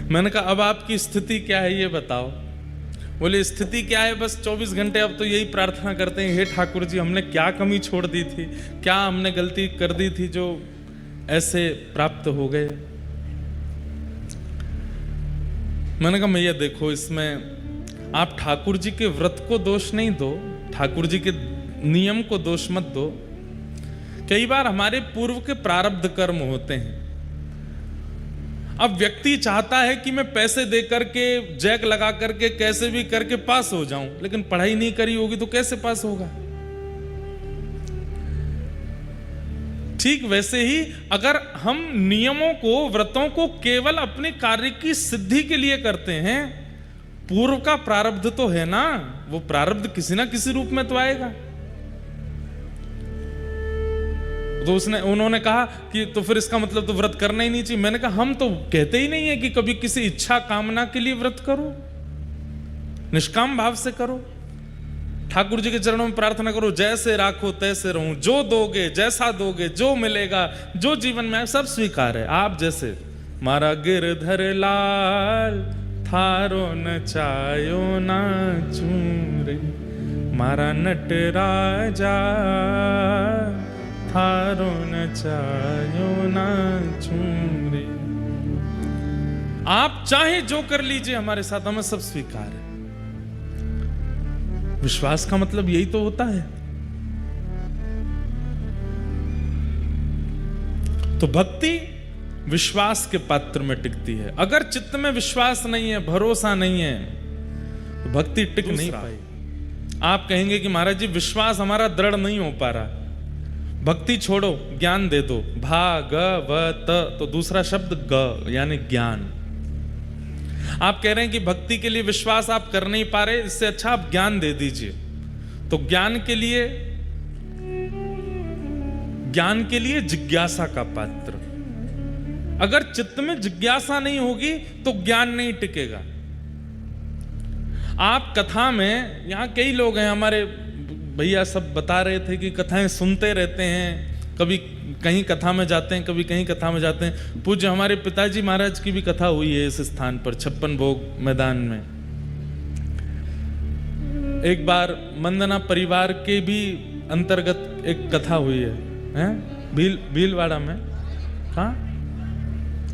मैंने कहा अब आपकी स्थिति क्या है ये बताओ। बोले स्थिति क्या है, बस 24 घंटे अब तो यही प्रार्थना करते हैं, हे ठाकुर जी हमने क्या कमी छोड़ दी थी, क्या हमने गलती कर दी थी जो ऐसे प्राप्त हो गए। मैंने कहा मैया देखो, इसमें आप ठाकुर जी के व्रत को दोष नहीं दो, ठाकुर जी के नियम को दोष मत दो। कई बार हमारे पूर्व के प्रारब्ध कर्म होते हैं। अब व्यक्ति चाहता है कि मैं पैसे दे करके, जैक लगा करके, कैसे भी करके पास हो जाऊं, लेकिन पढ़ाई नहीं करी होगी तो कैसे पास होगा। ठीक वैसे ही अगर हम नियमों को, व्रतों को केवल अपने कार्य की सिद्धि के लिए करते हैं, पूर्व का प्रारब्ध तो है ना, वो प्रारब्ध किसी ना किसी रूप में तो आएगा। तो उन्होंने कहा कि तो फिर इसका मतलब तो व्रत करना ही नहीं चाहिए। मैंने कहा हम तो कहते ही नहीं है कि कभी किसी इच्छा कामना के लिए व्रत करो, निष्काम भाव से करो, ठाकुर जी के चरणों में प्रार्थना करो, जैसे राखो तैसे रहूं, जो दोगे जैसा दोगे, जो मिलेगा, जो जीवन में सब स्वीकार है। आप जैसे मारा गिरधर लाल थारो न चायो ना चूरे, मारा नट राजा थारो न चायो ना चूरे। आप चाहे जो कर लीजिए हमारे साथ, हमें सब स्वीकार है। विश्वास का मतलब यही तो होता है। तो भक्ति विश्वास के पात्र में टिकती है। अगर चित्त में विश्वास नहीं है, भरोसा नहीं है, तो भक्ति टिक नहीं पाई। आप कहेंगे कि महाराज जी विश्वास हमारा दृढ़ नहीं हो पा रहा, भक्ति छोड़ो, ज्ञान दे दो। भागवत, तो दूसरा शब्द ग यानी ज्ञान। आप कह रहे हैं कि भक्ति के लिए विश्वास आप कर नहीं पा रहे, इससे अच्छा आप ज्ञान दे दीजिए। तो ज्ञान के लिए जिज्ञासा का पात्र। अगर चित्त में जिज्ञासा नहीं होगी तो ज्ञान नहीं टिकेगा। आप कथा में, यहां कई लोग हैं हमारे भैया, सब बता रहे थे कि कथाएं सुनते रहते हैं, कभी कहीं कथा में जाते हैं, कभी कहीं कथा में जाते हैं। पूज्य हमारे पिताजी महाराज की भी कथा हुई है इस स्थान पर, 56 भोग मैदान में। एक बार मंदना परिवार के भी अंतर्गत एक कथा हुई है, भीलवाड़ा में, कहाँ,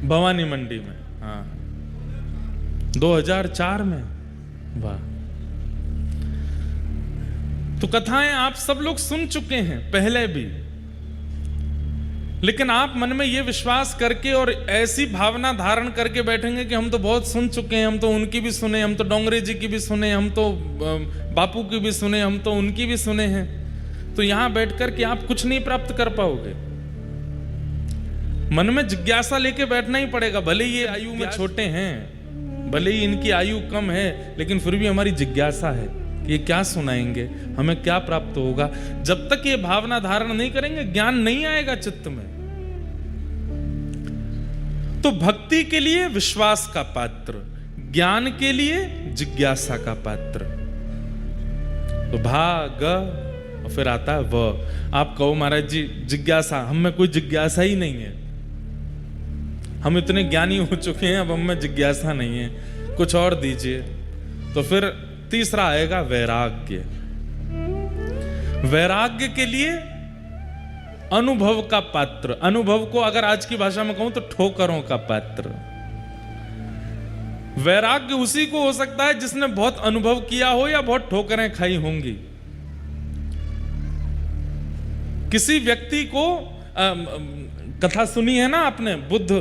भवानी मंडी में, हाँ, 2004 में। वाह। तो कथाएं आप सब लोग सुन चुके हैं पहले भी, लेकिन आप मन में यह विश्वास करके और ऐसी भावना धारण करके बैठेंगे कि हम तो बहुत सुन चुके हैं, हम तो उनकी भी सुने, हम तो डोंगरे जी की भी सुने, हम तो बापू की भी सुने, हम तो उनकी भी सुने हैं। तो यहां बैठकर के आप कुछ नहीं प्राप्त कर पाओगे। मन में जिज्ञासा लेके बैठना ही पड़ेगा। भले ये आयु में छोटे हैं, भले ही इनकी आयु कम है, लेकिन फिर भी हमारी जिज्ञासा है कि ये क्या सुनाएंगे, हमें क्या प्राप्त होगा। जब तक ये भावना धारण नहीं करेंगे, ज्ञान नहीं आएगा चित्त में। तो भक्ति के लिए विश्वास का पात्र, ज्ञान के लिए जिज्ञासा का पात्र। तो भाग और फिर आता है व। आप कहो महाराज जी जिज्ञासा, हम में कोई जिज्ञासा ही नहीं है, हम इतने ज्ञानी हो चुके हैं, अब हम में जिज्ञासा नहीं है, कुछ और दीजिए। तो फिर तीसरा आएगा वैराग्य। वैराग्य के लिए अनुभव का पात्र। अनुभव को अगर आज की भाषा में कहूं तो ठोकरों का पात्र। वैराग्य उसी को हो सकता है जिसने बहुत अनुभव किया हो या बहुत ठोकरें खाई होंगी। किसी व्यक्ति को कथा सुनी है ना आपने, बुद्ध,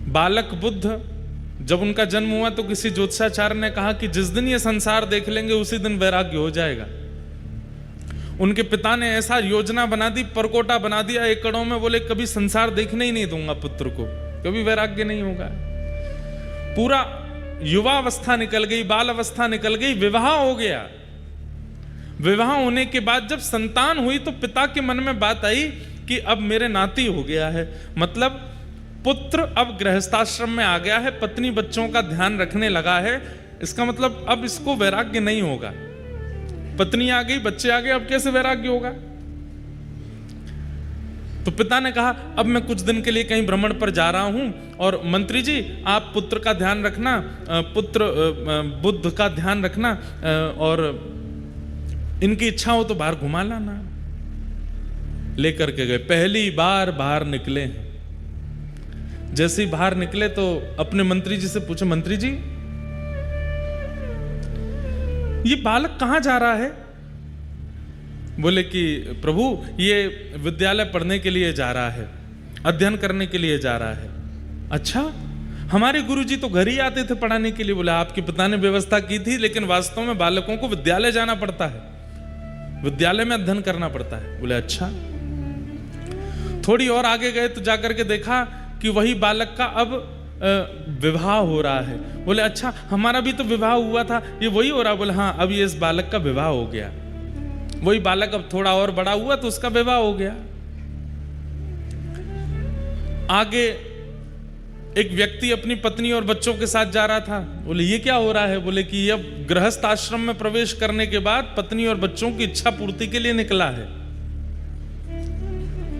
बालक बुद्ध, जब उनका जन्म हुआ तो किसी ज्योतिषाचार्य ने कहा कि जिस दिन ये संसार देख लेंगे उसी दिन वैराग्य हो जाएगा। उनके पिता ने ऐसा योजना बना दी, परकोटा बना दिया एकड़ों में, बोले कभी संसार देखने ही नहीं दूंगा पुत्र को, कभी वैराग्य नहीं होगा। पूरा युवा अवस्था निकल गई, बाल अवस्था निकल गई, विवाह हो गया। विवाह होने के बाद जब संतान हुई तो पिता के मन में बात आई कि अब मेरे नाती हो गया है, मतलब पुत्र अब गृहस्थाश्रम में आ गया है, पत्नी बच्चों का ध्यान रखने लगा है, इसका मतलब अब इसको वैराग्य नहीं होगा। पत्नी आ गई, बच्चे आ गए, अब कैसे वैराग्य होगा? तो पिता ने कहा अब मैं कुछ दिन के लिए कहीं भ्रमण पर जा रहा हूं और मंत्री जी आप पुत्र का ध्यान रखना, पुत्र बुद्ध का ध्यान रखना और इनकी इच्छा हो तो बाहर घुमा लाना। लेकर के गए, पहली बार बाहर निकले हैं। जैसे ही बाहर निकले तो अपने मंत्री जी से पूछे, मंत्री जी ये बालक कहां जा रहा है? बोले कि प्रभु ये विद्यालय पढ़ने के लिए जा रहा है, अध्ययन करने के लिए जा रहा है। अच्छा, हमारे गुरुजी तो घर ही आते थे पढ़ाने के लिए। बोले आपके पिता ने व्यवस्था की थी, लेकिन वास्तव में बालकों को विद्यालय जाना पड़ता है, विद्यालय में अध्ययन करना पड़ता है। बोले अच्छा। थोड़ी और आगे गए तो जाकर के देखा कि वही बालक का अब विवाह हो रहा है। बोले अच्छा, हमारा भी तो विवाह हुआ था, ये वही हो रहा? बोले हाँ, अब ये इस बालक का विवाह हो गया। वही बालक अब थोड़ा और बड़ा हुआ तो उसका विवाह हो गया। आगे एक व्यक्ति अपनी पत्नी और बच्चों के साथ जा रहा था। बोले ये क्या हो रहा है? बोले कि अब गृहस्थ आश्रम में प्रवेश करने के बाद पत्नी और बच्चों की इच्छा पूर्ति के लिए निकला है।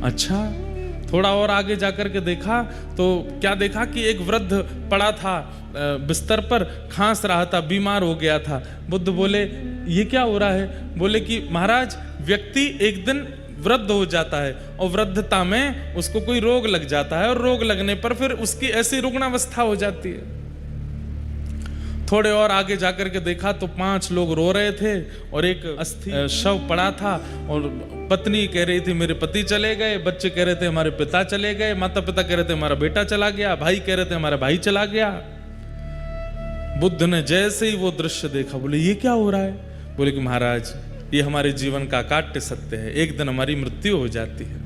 अच्छा, थोड़ा और आगे जाकर के देखा तो क्या देखा कि एक वृद्ध पड़ा था बिस्तर पर, खांस रहा था, बीमार हो गया था। बुद्ध बोले ये क्या हो रहा है? बोले कि महाराज व्यक्ति एक दिन वृद्ध हो जाता है और वृद्धता में उसको कोई रोग लग जाता है और रोग लगने पर फिर उसकी ऐसी रुग्णावस्था हो जाती है। थोड़े और आगे जाकर के देखा तो 5 लोग रो रहे थे और एक अस्थि शव पड़ा था और पत्नी कह रही थी मेरे पति चले गए, बच्चे कह रहे थे हमारे पिता चले गए, माता पिता कह रहे थे हमारा बेटा चला गया, भाई कह रहे थे हमारा भाई चला गया। बुद्ध ने जैसे ही वो दृश्य देखा बोले ये क्या हो रहा है? बोले कि महाराज ये हमारे जीवन का काट्य सत्य है, एक दिन हमारी मृत्यु हो जाती है,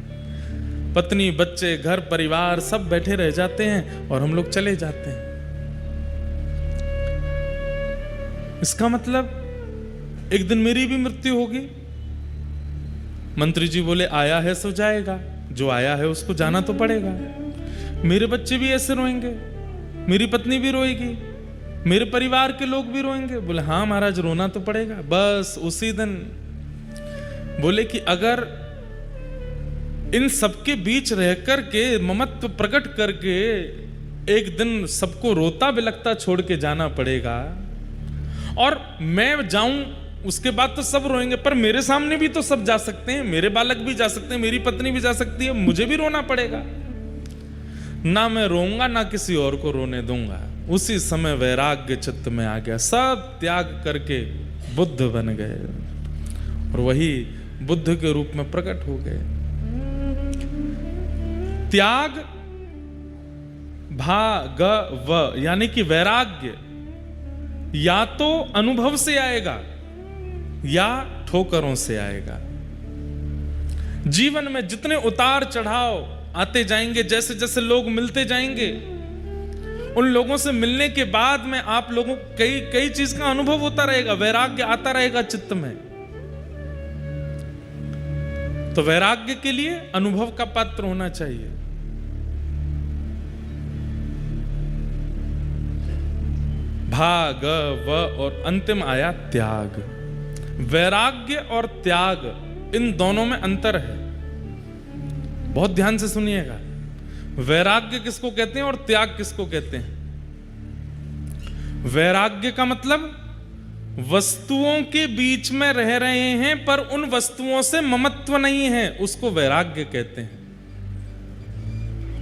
पत्नी बच्चे घर परिवार सब बैठे रह जाते हैं और हम लोग चले जाते हैं। इसका मतलब एक दिन मेरी भी मृत्यु होगी। मंत्री जी बोले आया है सो जाएगा, जो आया है उसको जाना तो पड़ेगा। मेरे बच्चे भी ऐसे रोएंगे, मेरी पत्नी भी रोएगी, मेरे परिवार के लोग भी रोएंगे। बोले हाँ महाराज रोना तो पड़ेगा। बस उसी दिन बोले कि अगर इन सबके बीच रह करके ममत्व प्रकट करके एक दिन सबको रोता बिलखता छोड़ के जाना पड़ेगा और मैं जाऊं उसके बाद तो सब रोएंगे, पर मेरे सामने भी तो सब जा सकते हैं, मेरे बालक भी जा सकते हैं, मेरी पत्नी भी जा सकती है, मुझे भी रोना पड़ेगा। ना मैं रोऊंगा ना किसी और को रोने दूंगा। उसी समय वैराग्य चित्त में आ गया, सब त्याग करके बुद्ध बन गए और वही बुद्ध के रूप में प्रकट हो गए। त्याग भागव यानी कि वैराग्य या तो अनुभव से आएगा या ठोकरों से आएगा। जीवन में जितने उतार चढ़ाव आते जाएंगे, जैसे जैसे लोग मिलते जाएंगे, उन लोगों से मिलने के बाद में आप लोगों को कई चीज का अनुभव होता रहेगा, वैराग्य आता रहेगा चित्त में। तो वैराग्य के लिए अनुभव का पात्र होना चाहिए। भाग व और अंतिम आया त्याग। वैराग्य और त्याग इन दोनों में अंतर है, बहुत ध्यान से सुनिएगा। वैराग्य किसको कहते हैं और त्याग किसको कहते हैं? वैराग्य का मतलब वस्तुओं के बीच में रह रहे हैं पर उन वस्तुओं से ममत्व नहीं है, उसको वैराग्य कहते हैं।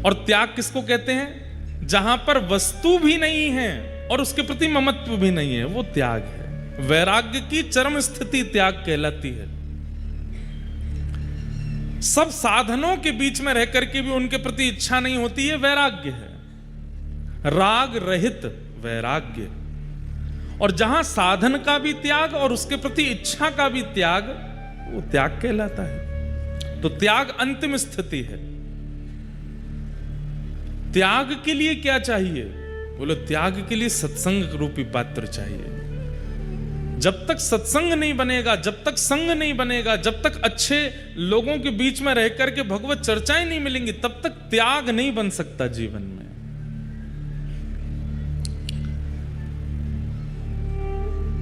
और त्याग किसको कहते हैं? जहां पर वस्तु भी नहीं है और उसके प्रति ममत्व भी नहीं है, वो त्याग है। वैराग्य की चरम स्थिति त्याग कहलाती है। सब साधनों के बीच में रहकर के भी उनके प्रति इच्छा नहीं होती है, वैराग्य है। राग रहित वैराग्य। और जहां साधन का भी त्याग और उसके प्रति इच्छा का भी त्याग, वो त्याग कहलाता है। तो त्याग अंतिम स्थिति है। त्याग के लिए क्या चाहिए? बोलो त्याग के लिए सत्संग रूपी पात्र चाहिए। जब तक सत्संग नहीं बनेगा, जब तक संग नहीं बनेगा, जब तक अच्छे लोगों के बीच में रह करके भगवत चर्चाएं नहीं मिलेंगी, तब तक त्याग नहीं बन सकता जीवन में।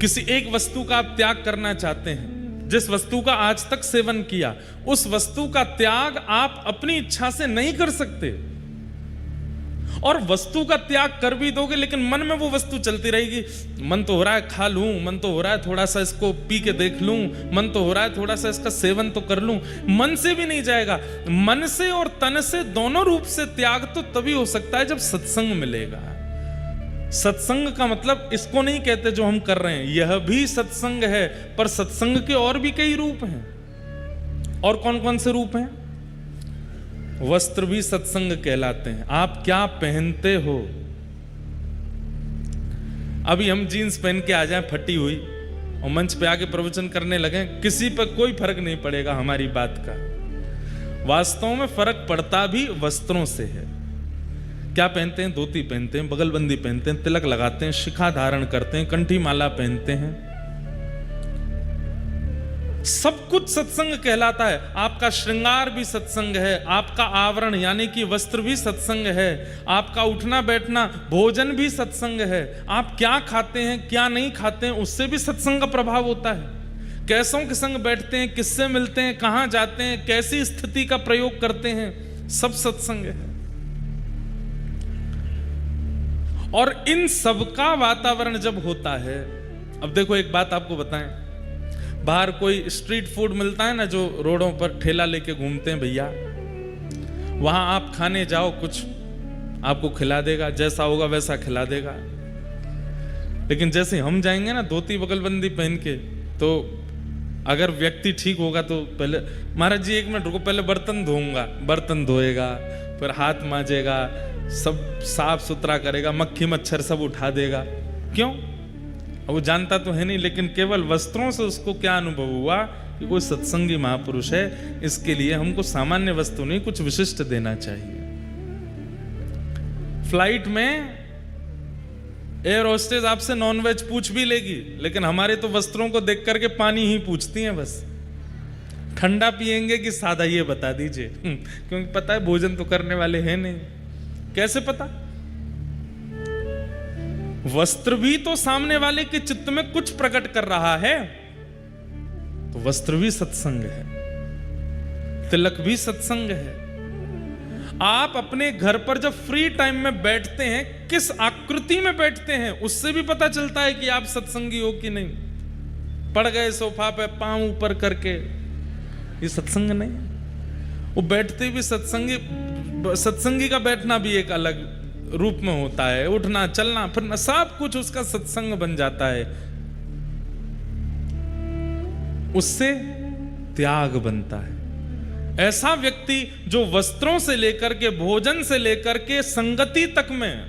किसी एक वस्तु का आप त्याग करना चाहते हैं जिस वस्तु का आज तक सेवन किया, उस वस्तु का त्याग आप अपनी इच्छा से नहीं कर सकते। और वस्तु का त्याग कर भी दोगे लेकिन मन में वो वस्तु चलती रहेगी। मन तो हो रहा है खा लूं, मन तो हो रहा है थोड़ा सा इसको पी के देख लूं, मन तो हो रहा है थोड़ा सा इसका सेवन तो कर लूं। मन से भी नहीं जाएगा। मन से और तन से दोनों रूप से त्याग तो तभी हो सकता है जब सत्संग मिलेगा। सत्संग का मतलब इसको नहीं कहते जो हम कर रहे हैं, यह भी सत्संग है, पर सत्संग के और भी कई रूप हैं। और कौन कौन से रूप हैं? वस्त्र भी सत्संग कहलाते हैं। आप क्या पहनते हो? अभी हम जीन्स पहन के आ जाएं फटी हुई और मंच पे आके प्रवचन करने लगे, किसी पर कोई फर्क नहीं पड़ेगा हमारी बात का। वास्तव में फर्क पड़ता भी वस्त्रों से है। क्या पहनते हैं? धोती पहनते हैं, बगलबंदी पहनते हैं, तिलक लगाते हैं, शिखा धारण करते हैं, कंठी माला पहनते हैं। सब कुछ सत्संग कहलाता है। आपका श्रृंगार भी सत्संग है, आपका आवरण यानी कि वस्त्र भी सत्संग है, आपका उठना बैठना भोजन भी सत्संग है। आप क्या खाते हैं क्या नहीं खाते हैं उससे भी सत्संग का प्रभाव होता है। कैसों के संग बैठते हैं, किससे मिलते हैं, कहां जाते हैं, कैसी स्थिति का प्रयोग करते हैं, सब सत्संग है। और इन सब का वातावरण जब होता है, अब देखो एक बात आपको बताएं, बाहर कोई स्ट्रीट फूड मिलता है ना, जो रोडों पर ठेला लेके घूमते हैं भैया, वहां आप खाने जाओ, कुछ आपको खिला देगा, जैसा होगा वैसा खिला देगा। लेकिन जैसे हम जाएंगे ना धोती बगलबंदी पहन के, तो अगर व्यक्ति ठीक होगा तो पहले महाराज जी 1 मिनट रुको, पहले बर्तन धोऊंगा, बर्तन धोएगा, फिर हाथ मांजेगा, सब साफ सुथरा करेगा, मक्खी मच्छर सब उठा देगा। क्यों? वो जानता तो है नहीं, लेकिन केवल वस्त्रों से उसको क्या अनुभव हुआ कि कोई सत्संगी महापुरुष है। इसके लिए हमको सामान्य वस्तु नहीं, कुछ विशिष्ट देना चाहिए। फ्लाइट में एयर होस्टेस आपसे नॉनवेज पूछ भी लेगी, लेकिन हमारे तो वस्त्रों को देख करके पानी ही पूछती हैं बस। ठंडा पिएंगे कि सादा ये बता दीजिए, क्योंकि पता है भोजन तो करने वाले हैं नहीं। कैसे पता? वस्त्र भी तो सामने वाले के चित्त में कुछ प्रकट कर रहा है, तो वस्त्र भी सत्संग है, तिलक भी सत्संग है। आप अपने घर पर जब फ्री टाइम में बैठते हैं, किस आकृति में बैठते हैं उससे भी पता चलता है कि आप सत्संगी हो कि नहीं। पड़ गए सोफा पे पांव ऊपर करके, ये सत्संग नहीं। वो बैठते भी सत्संगी का बैठना भी एक अलग रूप में होता है, उठना चलना फिरना सब कुछ उसका सत्संग बन जाता है। उससे त्याग बनता है। ऐसा व्यक्ति जो वस्त्रों से लेकर के भोजन से लेकर के संगति तक में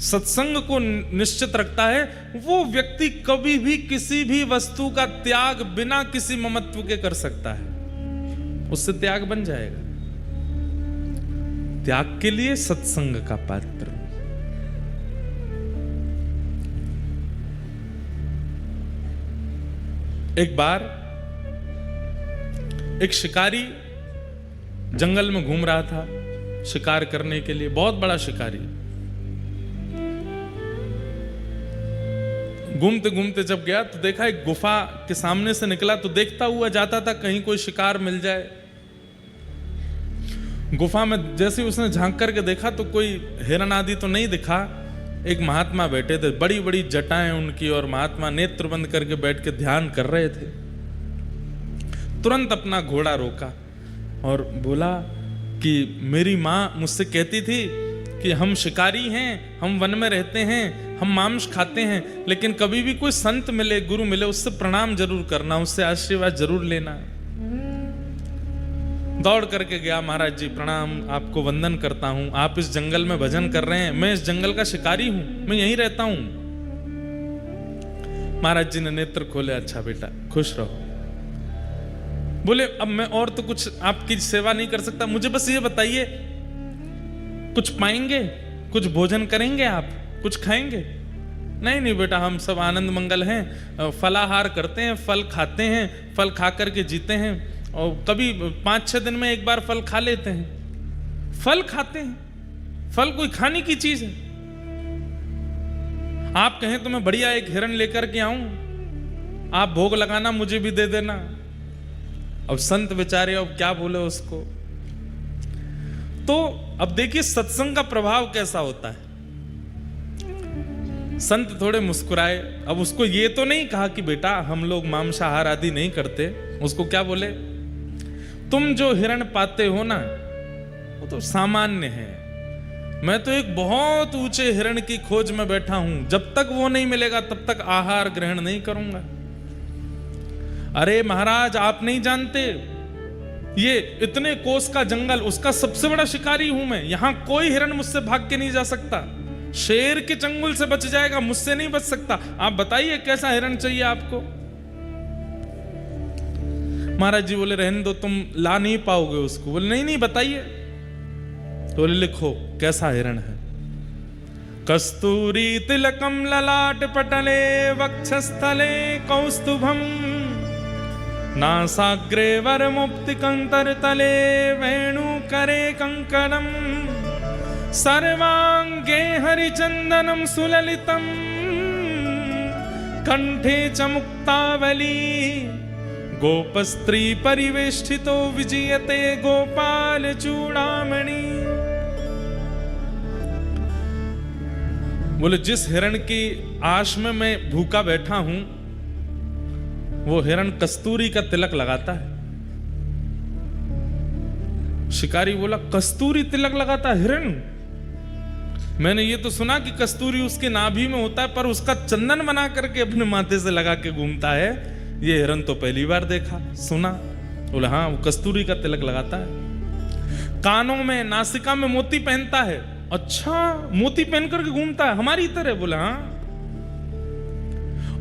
सत्संग को निश्चित रखता है, वो व्यक्ति कभी भी किसी भी वस्तु का त्याग बिना किसी ममत्व के कर सकता है। उससे त्याग बन जाएगा। त्याग के लिए सत्संग का पात्र। एक बार एक शिकारी जंगल में घूम रहा था शिकार करने के लिए, बहुत बड़ा शिकारी। घूमते घूमते जब गया तो देखा एक गुफा के सामने से निकला, तो देखता हुआ जाता था कहीं कोई शिकार मिल जाए। गुफा में जैसे उसने झांक करके देखा तो कोई हिरन आदि तो नहीं दिखा। एक महात्मा बैठे थे, बड़ी बड़ी जटाएं उनकी, और महात्मा नेत्र बंद करके बैठ के ध्यान कर रहे थे। तुरंत अपना घोड़ा रोका और बोला कि मेरी माँ मुझसे कहती थी कि हम शिकारी हैं, हम वन में रहते हैं, हम मांस खाते हैं, लेकिन कभी भी कोई संत मिले, गुरु मिले, उससे प्रणाम जरूर करना, उससे आशीर्वाद जरूर लेना। दौड़ करके गया, महाराज जी प्रणाम, आपको वंदन करता हूं, आप इस जंगल में भजन कर रहे हैं, मैं इस जंगल का शिकारी हूं, मैं यहीं रहता हूं। महाराज जी ने नेत्र खोले, अच्छा बेटा खुश रहो। बोले अब मैं और तो कुछ आपकी सेवा नहीं कर सकता, मुझे बस ये बताइए कुछ पाएंगे, कुछ भोजन करेंगे, आप कुछ खाएंगे? नहीं नहीं बेटा, हम सब आनंद मंगल हैं, फलाहार करते हैं, फल खाते हैं, फल खा करके जीते हैं, और कभी 5-6 दिन में एक बार फल खा लेते हैं। फल खाते हैं, फल कोई खाने की चीज है? आप कहें तो मैं बढ़िया एक हिरन लेकर के आऊं, आप भोग लगाना, मुझे भी दे देना। अब संत बेचारे अब क्या बोले उसको। तो अब देखिए सत्संग का प्रभाव कैसा होता है। संत थोड़े मुस्कुराए। अब उसको ये तो नहीं कहा कि बेटा हम लोग मांसाहार आदि नहीं करते। उसको क्या बोले, तुम जो हिरण पाते हो ना वो तो सामान्य है, मैं तो एक बहुत ऊंचे हिरण की खोज में बैठा हूं, जब तक वो नहीं मिलेगा तब तक आहार ग्रहण नहीं करूंगा। अरे महाराज आप नहीं जानते, ये इतने कोस का जंगल, उसका सबसे बड़ा शिकारी हूं मैं, यहां कोई हिरण मुझसे भाग के नहीं जा सकता, शेर के चंगुल से बच जाएगा, मुझसे नहीं बच सकता। आप बताइए कैसा हिरण चाहिए आपको। महाराज जी बोले रहने दो, तुम ला नहीं पाओगे उसको। बोले नहीं नहीं बताइए। तो बोले लिखो कैसा हिरण है। कस्तूरी तिलकम ललाट पटले वक्षस्थले कौस्तुभम नासाग्रे वर मुक्ति कंतर तले वेणु करे कंकणम सर्वांगे हरिचंदनम सुललितम कंठे च मुक्तावली गोपस्त्री परिवेष्टितो विजयते गोपाल चूड़ामणि। बोले जिस हिरण की आश में मैं भूखा बैठा हूं वो हिरण कस्तूरी का तिलक लगाता है। शिकारी बोला कस्तूरी तिलक लगाता हिरण? मैंने ये तो सुना कि कस्तूरी उसके नाभि में होता है, पर उसका चंदन बना करके अपने माथे से लगा के घूमता है, ये हिरण तो पहली बार देखा सुना। बोला हाँ वो कस्तूरी का तिलक लगाता है। कानों में नासिका में मोती पहनता है। अच्छा मोती पहन करके घूमता है हमारी तरह? बोला हाँ।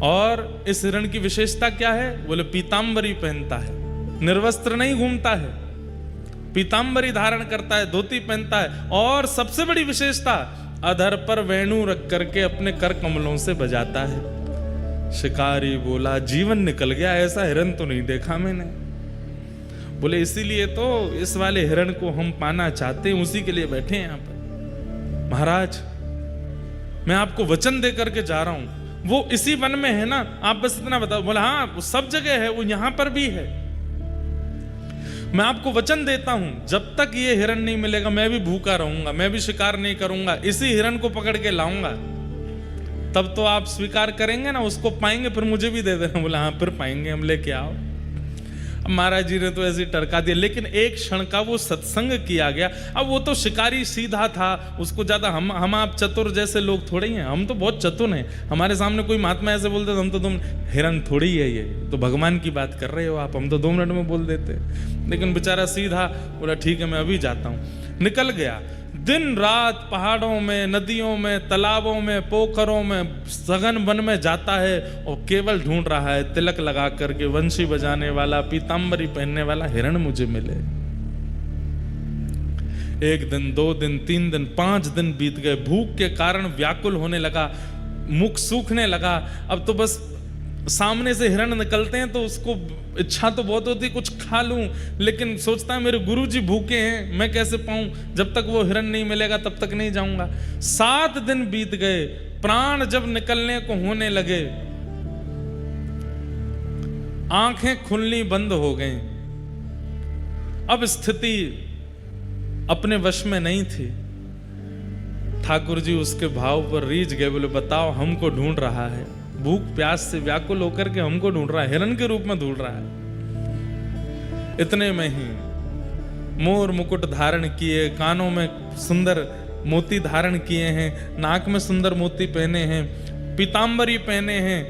और इस हिरण की विशेषता क्या है? बोले पीतांबरी पहनता है, निर्वस्त्र नहीं घूमता है, पीतांबरी धारण करता है, धोती पहनता है, और सबसे बड़ी विशेषता अधर पर वेणु रख करके अपने कर कमलों से बजाता है। शिकारी बोला जीवन निकल गया, ऐसा हिरण तो नहीं देखा मैंने। बोले इसीलिए तो इस वाले हिरण को हम पाना चाहते हैं, उसी के लिए बैठे हैं यहां पर। महाराज मैं आपको वचन दे करके जा रहा हूं, वो इसी वन में है ना, आप बस इतना बताओ। बोला हाँ वो सब जगह है, वो यहां पर भी है। मैं आपको वचन देता हूं जब तक ये हिरण नहीं मिलेगा मैं भी भूखा रहूंगा, मैं भी शिकार नहीं करूंगा, इसी हिरण को पकड़ के लाऊंगा। तब तो आप स्वीकार करेंगे ना, उसको पाएंगे फिर मुझे भी दे देना। बोला हाँ फिर पाएंगे, हम लेके आओ। अब महाराज जी ने तो ऐसे टरका दिया, लेकिन एक क्षण का वो सत्संग किया गया। अब वो तो शिकारी सीधा था, उसको ज्यादा हम आप चतुर जैसे लोग थोड़े ही हैं, हम तो बहुत चतुर हैं। हमारे सामने कोई महात्मा ऐसे बोलते हम तो तुम हिरण थोड़ी है, ये तो भगवान की बात कर रहे हो आप, हम तो 2 मिनट में बोल देते। लेकिन बेचारा सीधा बोला ठीक है मैं अभी जाता हूँ। निकल गया। दिन रात पहाड़ों में, नदियों में, तालाबों में, पोखरों में, सघन वन में जाता है और केवल ढूंढ रहा है तिलक लगा करके वंशी बजाने वाला, पीतांबरी पहनने वाला हिरण मुझे मिले। 1 दिन 2 दिन 3 दिन 5 दिन बीत गए। भूख के कारण व्याकुल होने लगा, मुख सूखने लगा। अब तो बस सामने से हिरण निकलते हैं तो उसको इच्छा तो बहुत होती है कुछ खा लूं, लेकिन सोचता है मेरे गुरुजी भूखे हैं, मैं कैसे पाऊं, जब तक वो हिरण नहीं मिलेगा तब तक नहीं जाऊंगा। 7 दिन बीत गए। प्राण जब निकलने को होने लगे, आंखें खुलनी बंद हो गई। अब स्थिति अपने वश में नहीं थी। ठाकुर जी उसके भाव पर रीझ गए। बोले बताओ हमको ढूंढ रहा है, भूख प्यास से व्याकुल होकर के हमको ढूंढ रहा है, हिरण के रूप में ढूंढ रहा है। इतने में ही मोर मुकुट धारण किए, कानों में सुंदर मोती धारण किए हैं, नाक में सुंदर मोती पहने हैं, पीतांबरी पहने हैं,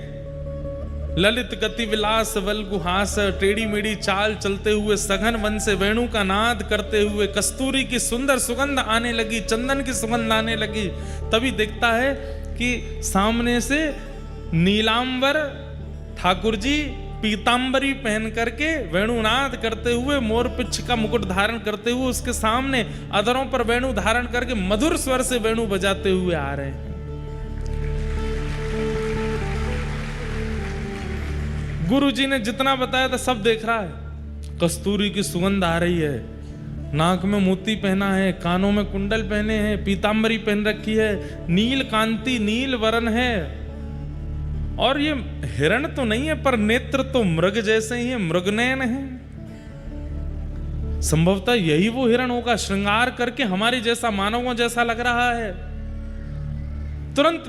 ललित गति विलास वल्गुहास, टेढ़ी मेढ़ी चाल चलते हुए सघन वन से वेणु का नाद करते हुए कस्तूरी की सुंदर सुगंध आने लगी, चंदन की सुगंध आने लगी। तभी देखता है कि सामने से नीलांबर ठाकुर जी पीतांबरी पहन करके वेणुनाद करते हुए, मोर पिच्छ का मुकुट धारण करते हुए उसके सामने अधरों पर वेणु धारण करके मधुर स्वर से वेणु बजाते हुए आ रहे हैं। गुरु जी ने जितना बताया था सब देख रहा है। कस्तूरी की सुगंध आ रही है, नाक में मोती पहना है, कानों में कुंडल पहने हैं, पीतांबरी पहन रखी है, नील कांति नील वरण है। और ये हिरण तो नहीं है, पर नेत्र तो मृग जैसे ही है, मृगनयन है। संभवतः यही वो हिरण होगा, श्रृंगार करके हमारे जैसा, मानवों जैसा लग रहा है। तुरंत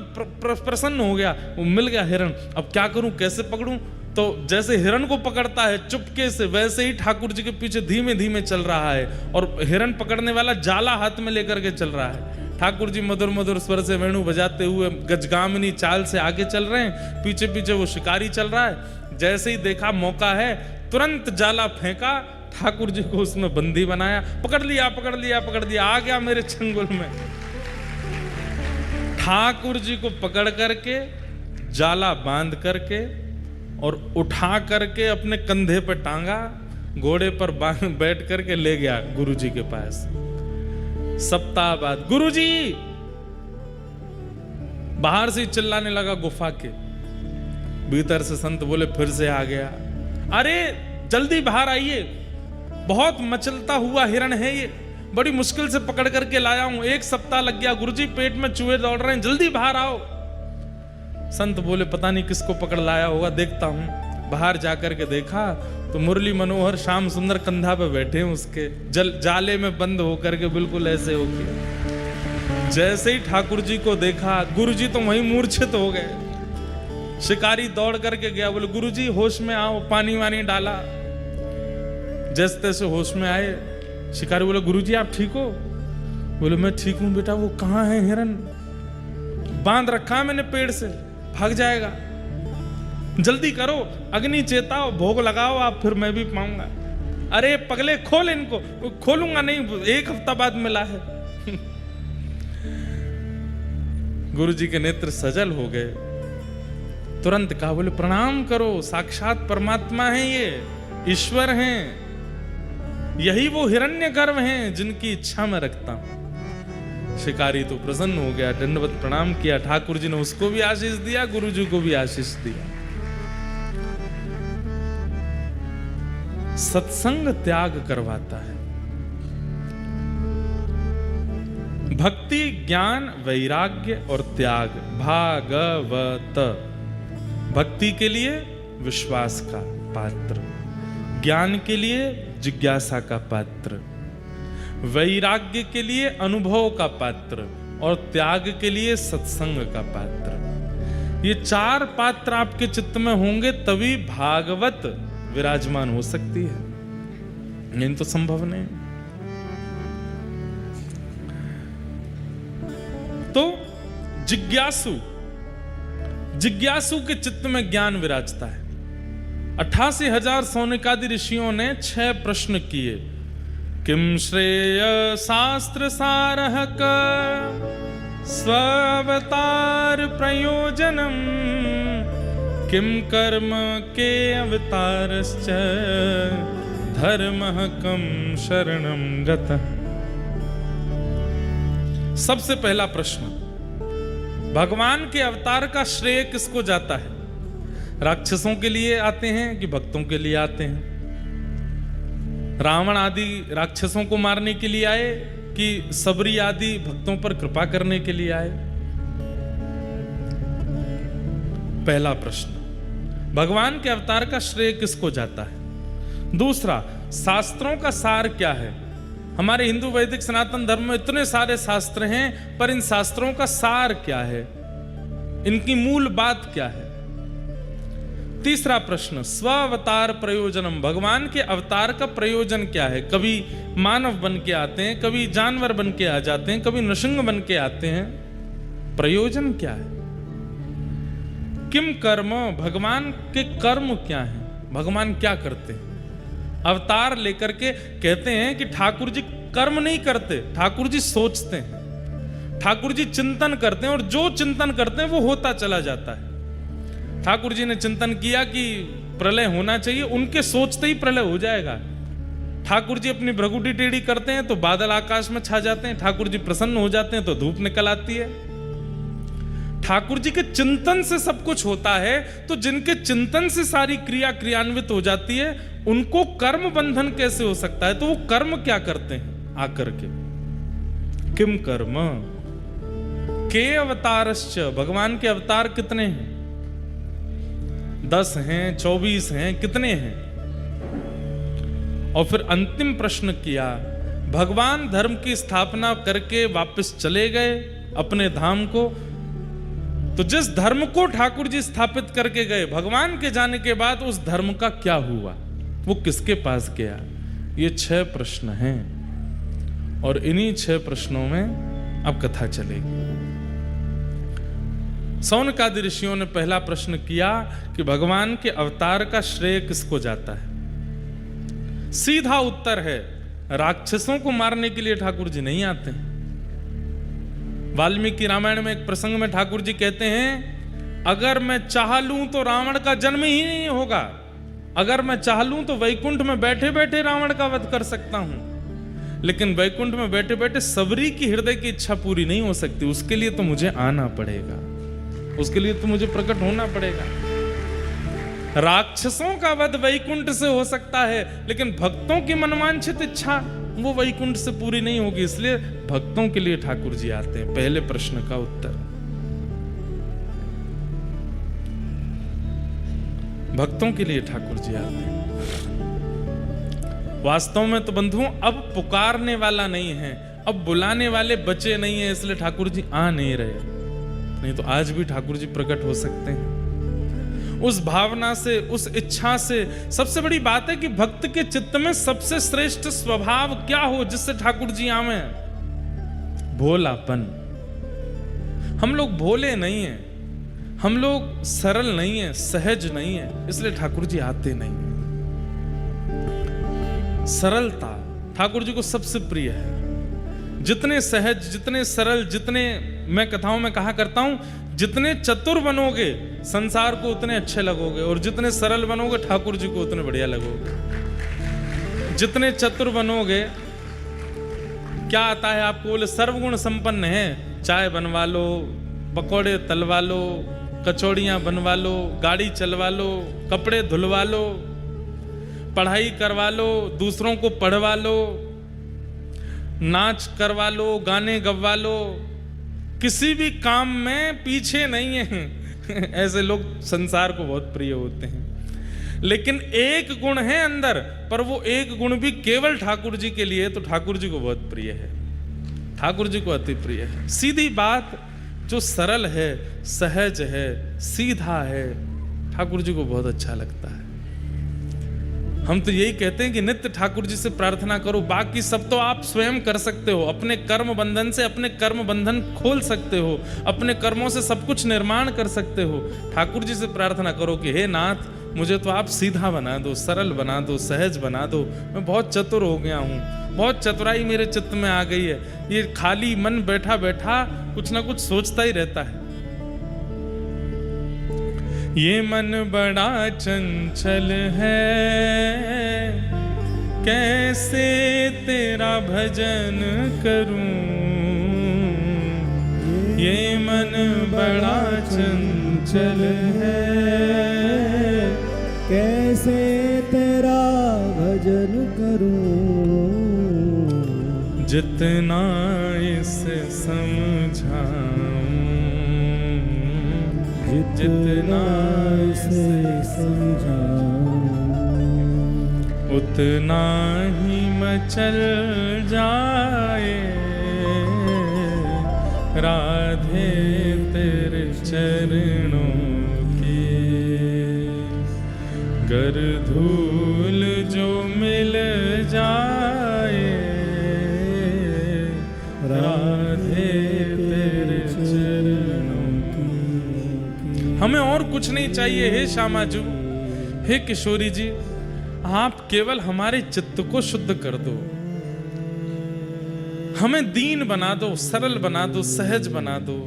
प्रसन्न हो गया, वो मिल गया हिरण। अब क्या करूं, कैसे पकड़ूं? तो जैसे हिरण को पकड़ता है चुपके से, वैसे ही ठाकुर जी के पीछे धीमे धीमे चल रहा है, और हिरण पकड़ने वाला जाला हाथ में लेकर के चल रहा है। ठाकुर जी मधुर मधुर स्वर से वेणु बजाते हुए गजगामिनी चाल से आगे चल रहे हैं, पीछे पीछे वो शिकारी चल रहा है। जैसे ही देखा मौका है, तुरंत जाला फेंका, ठाकुर जी को उसमें बंदी बनाया, पकड़ लिया पकड़ लिया पकड़ लिया, आ गया मेरे चंगुल में। ठाकुर जी को पकड़ करके, जाला बांध करके और उठा करके अपने कंधे पर टांगा, घोड़े पर बैठ करके ले गया गुरु जी के पास। सप्ताह बाद गुरु जी बाहर से चिल्लाने लगा गुफा के भीतर से। संत बोले फिर से आ गया, अरे जल्दी बाहर आइए, बहुत मचलता हुआ हिरण है ये, बड़ी मुश्किल से पकड़ करके लाया हूं, 1 सप्ताह लग गया गुरुजी, पेट में चूहे दौड़ रहे हैं, जल्दी बाहर आओ। संत बोले पता नहीं किसको पकड़ लाया होगा, देखता हूं। बाहर जाकर के देखा तो मुरली मनोहर श्याम सुंदर कंधा पे बैठे हैं उसके, जाले में बंद होकर के, बिल्कुल ऐसे होके। जैसे ही ठाकुर जी को देखा, गुरु जी तो वहीं मूर्छित हो गए। शिकारी दौड़ करके गया, बोले गुरु जी होश में आओ, पानी वानी डाला। जैसे तैसे होश में आए। शिकारी बोले गुरु जी आप ठीक हो? बोले मैं ठीक हूं बेटा। वो कहाँ है हिरण? बांध रखा है मैंने पेड़ से, भाग जाएगा, जल्दी करो, अग्नि चेताओ, भोग लगाओ आप, फिर मैं भी पाऊंगा। अरे पगले खोल इनको। खोलूंगा नहीं, 1 हफ्ता बाद मिला है। गुरु जी के नेत्र सजल हो गए। तुरंत कहा, बोले प्रणाम करो, साक्षात परमात्मा है, ये ईश्वर हैं, यही वो हिरण्यगर्भ हैं जिनकी इच्छा में रखता हूं। शिकारी तो प्रसन्न हो गया, दंडवत प्रणाम किया। ठाकुर जी ने उसको भी आशीष दिया, गुरु जी को भी आशीष दिया। सत्संग त्याग करवाता है। भक्ति, ज्ञान, वैराग्य और त्याग, भागवत। भक्ति के लिए विश्वास का पात्र, ज्ञान के लिए जिज्ञासा का पात्र, वैराग्य के लिए अनुभव का पात्र और त्याग के लिए सत्संग का पात्र। ये 4 पात्र आपके चित्त में होंगे तभी भागवत विराजमान हो सकती है, नहीं तो संभव नहीं। तो जिज्ञासु के चित्त में ज्ञान विराजता है। 88,000 सौनिकादि ऋषियों ने 6 प्रश्न किए। किम श्रेय शास्त्र सारः स्वावतार प्रयोजनम, किम कर्म के अवतारश्च धर्मः कम शरणं गतः। सबसे पहला प्रश्न, भगवान के अवतार का श्रेय किसको जाता है? राक्षसों के लिए आते हैं कि भक्तों के लिए आते हैं? रावण आदि राक्षसों को मारने के लिए आए कि सबरी आदि भक्तों पर कृपा करने के लिए आए? पहला प्रश्न, भगवान के अवतार का श्रेय किसको जाता है? दूसरा, शास्त्रों का सार क्या है? हमारे हिंदू वैदिक सनातन धर्म में इतने सारे शास्त्र हैं, पर इन शास्त्रों का सार क्या है, इनकी मूल बात क्या है? तीसरा प्रश्न, स्वावतार प्रयोजनम, भगवान के अवतार का प्रयोजन क्या है? कभी मानव बन के आते हैं, कभी जानवर बन के आ जाते हैं, कभी नृसिंह बन के आते हैं, प्रयोजन क्या है? किम कर्म, भगवान के कर्म क्या है, भगवान क्या करते हैं? अवतार लेकर के कहते हैं कि ठाकुर जी कर्म नहीं करते, ठाकुर जी सोचते हैं, ठाकुर जी चिंतन करते हैं, और जो चिंतन करते हैं वो होता चला जाता है। ठाकुर जी ने चिंतन किया कि प्रलय होना चाहिए, उनके सोचते ही प्रलय हो जाएगा। ठाकुर जी अपनी भ्रगुटी टेढ़ी करते हैं तो बादल आकाश में छा जाते हैं, ठाकुर जी प्रसन्न हो जाते हैं तो धूप निकल आती है। ठाकुर जी के चिंतन से सब कुछ होता है, तो जिनके चिंतन से सारी क्रिया क्रियान्वित हो जाती है, उनको कर्म बंधन कैसे हो सकता है? तो वो कर्म क्या करते हैं आकर के? किम कर्म के अवतारश्च, भगवान के अवतार कितने हैं? 10 हैं, 24 हैं, कितने हैं? और फिर अंतिम प्रश्न किया, भगवान धर्म की स्थापना करके वापस चले गए अपने धाम को, तो जिस धर्म को ठाकुर जी स्थापित करके गए, भगवान के जाने के बाद उस धर्म का क्या हुआ, वो किसके पास गया? ये 6 प्रश्न हैं और इन्हीं 6 प्रश्नों में अब कथा चलेगी। सौनकादि ऋषियों ने पहला प्रश्न किया कि भगवान के अवतार का श्रेय किसको जाता है? सीधा उत्तर है, राक्षसों को मारने के लिए ठाकुर जी नहीं आते हैं। वाल्मीकि रामायण में एक प्रसंग में ठाकुर जी कहते हैं, अगर मैं चाह लूं तो रावण का जन्म ही नहीं होगा, अगर मैं चाह लूं तो वैकुंठ में बैठे बैठे रावण का वध कर सकता हूं, लेकिन वैकुंठ में बैठे बैठे सबरी की हृदय की इच्छा पूरी नहीं हो सकती। उसके लिए तो मुझे आना पड़ेगा, उसके लिए तो मुझे प्रकट होना पड़ेगा। राक्षसों का वध वैकुंठ से हो सकता है, लेकिन भक्तों की मनवांछित इच्छा वो वैकुंठ से पूरी नहीं होगी, इसलिए भक्तों के लिए ठाकुर जी आते हैं। पहले प्रश्न का उत्तर, भक्तों के लिए ठाकुर जी आते हैं। वास्तव में तो बंधुओं अब पुकारने वाला नहीं है, अब बुलाने वाले बचे नहीं है, इसलिए ठाकुर जी आ नहीं रहे, नहीं तो आज भी ठाकुर जी प्रकट हो सकते हैं। उस भावना से, उस इच्छा से, सबसे बड़ी बात है कि भक्त के चित्त में सबसे श्रेष्ठ स्वभाव क्या हो जिससे ठाकुर जी आवे? भोलापन। हम लोग भोले नहीं हैं, हम लोग सरल नहीं हैं, सहज नहीं हैं, इसलिए ठाकुर जी आते नहीं हैं। सरलता ठाकुर जी को सबसे प्रिय है। जितने सहज, जितने सरल, जितने, मैं कथाओं में कहा करता हूं, जितने चतुर बनोगे संसार को उतने अच्छे लगोगे, और जितने सरल बनोगे ठाकुर जी को उतने बढ़िया लगोगे। जितने चतुर बनोगे, क्या आता है आपको? बोले सर्वगुण संपन्न है, चाय बनवा लो, पकौड़े तलवा लो, कचौड़ियां बनवा लो, गाड़ी चलवा लो, कपड़े धुलवा लो, पढ़ाई करवा लो, दूसरों को पढ़वा लो, नाच करवा लो, गाने गवा लो, किसी भी काम में पीछे नहीं है। ऐसे लोग संसार को बहुत प्रिय होते हैं, लेकिन एक गुण है अंदर, पर वो एक गुण भी केवल ठाकुर जी के लिए, तो ठाकुर जी को बहुत प्रिय है, ठाकुर जी को अति प्रिय है। सीधी बात, जो सरल है, सहज है, सीधा है, ठाकुर जी को बहुत अच्छा लगता है। हम तो यही कहते हैं कि नित्य ठाकुर जी से प्रार्थना करो, बाकी सब तो आप स्वयं कर सकते हो। अपने कर्म बंधन से अपने कर्म बंधन खोल सकते हो, अपने कर्मों से सब कुछ निर्माण कर सकते हो। ठाकुर जी से प्रार्थना करो कि हे नाथ, मुझे तो आप सीधा बना दो, सरल बना दो, सहज बना दो। मैं बहुत चतुर हो गया हूँ, बहुत चतुराई मेरे चित्त में आ गई है, ये खाली मन बैठा बैठा कुछ ना कुछ सोचता ही रहता है। ये मन बड़ा चंचल है, कैसे तेरा भजन करूं। ये मन बड़ा चंचल है, कैसे तेरा भजन करूं। जितना इसे समझाऊं, जितना इसे समझाऊं, उतना ही मचल जाए राधे तेरे चरणों की। गर धूल जो मिल जाए राधे तेरे चरणों की। हमें और कुछ नहीं चाहिए हे श्यामाजू, हे किशोरी जी, आप केवल हमारे चित्त को शुद्ध कर दो, हमें दीन बना दो, सरल बना दो, सहज बना दो।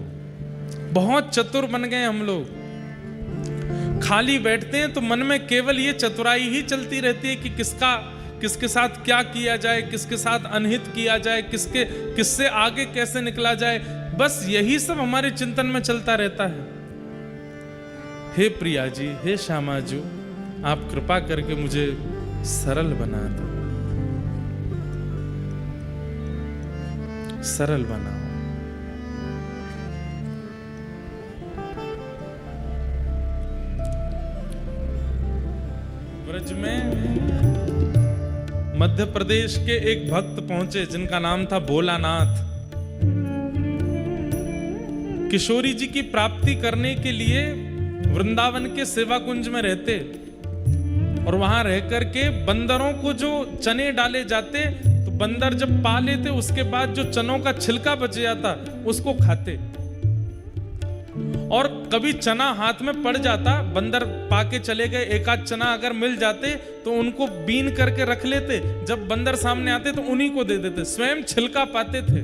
बहुत चतुर बन गए हम लोग, खाली बैठते हैं तो मन में केवल ये चतुराई ही चलती रहती है कि किसके साथ क्या किया जाए, किसके साथ अनहित किया जाए, किससे आगे कैसे निकला जाए, बस यही सब हमारे चिंतन में चलता रहता है। हे प्रिया जी, हे श्यामा जी, आप कृपा करके मुझे सरल बना दो, सरल बनाओ। ब्रज में मध्य प्रदेश के एक भक्त पहुंचे जिनका नाम था भोलानाथ। किशोरी जी की प्राप्ति करने के लिए वृंदावन के सेवा कुंज में रहते और वहां रह करके बंदरों को जो चने डाले जाते तो बंदर जब पा लेते उसके बाद जो चनों का छिलका बच जाता उसको खाते। और कभी चना हाथ में पड़ जाता, बंदर पाके चले गए, एक आध चना अगर मिल जाते तो उनको बीन करके रख लेते, जब बंदर सामने आते तो उन्हीं को दे देते, स्वयं छिलका पाते थे।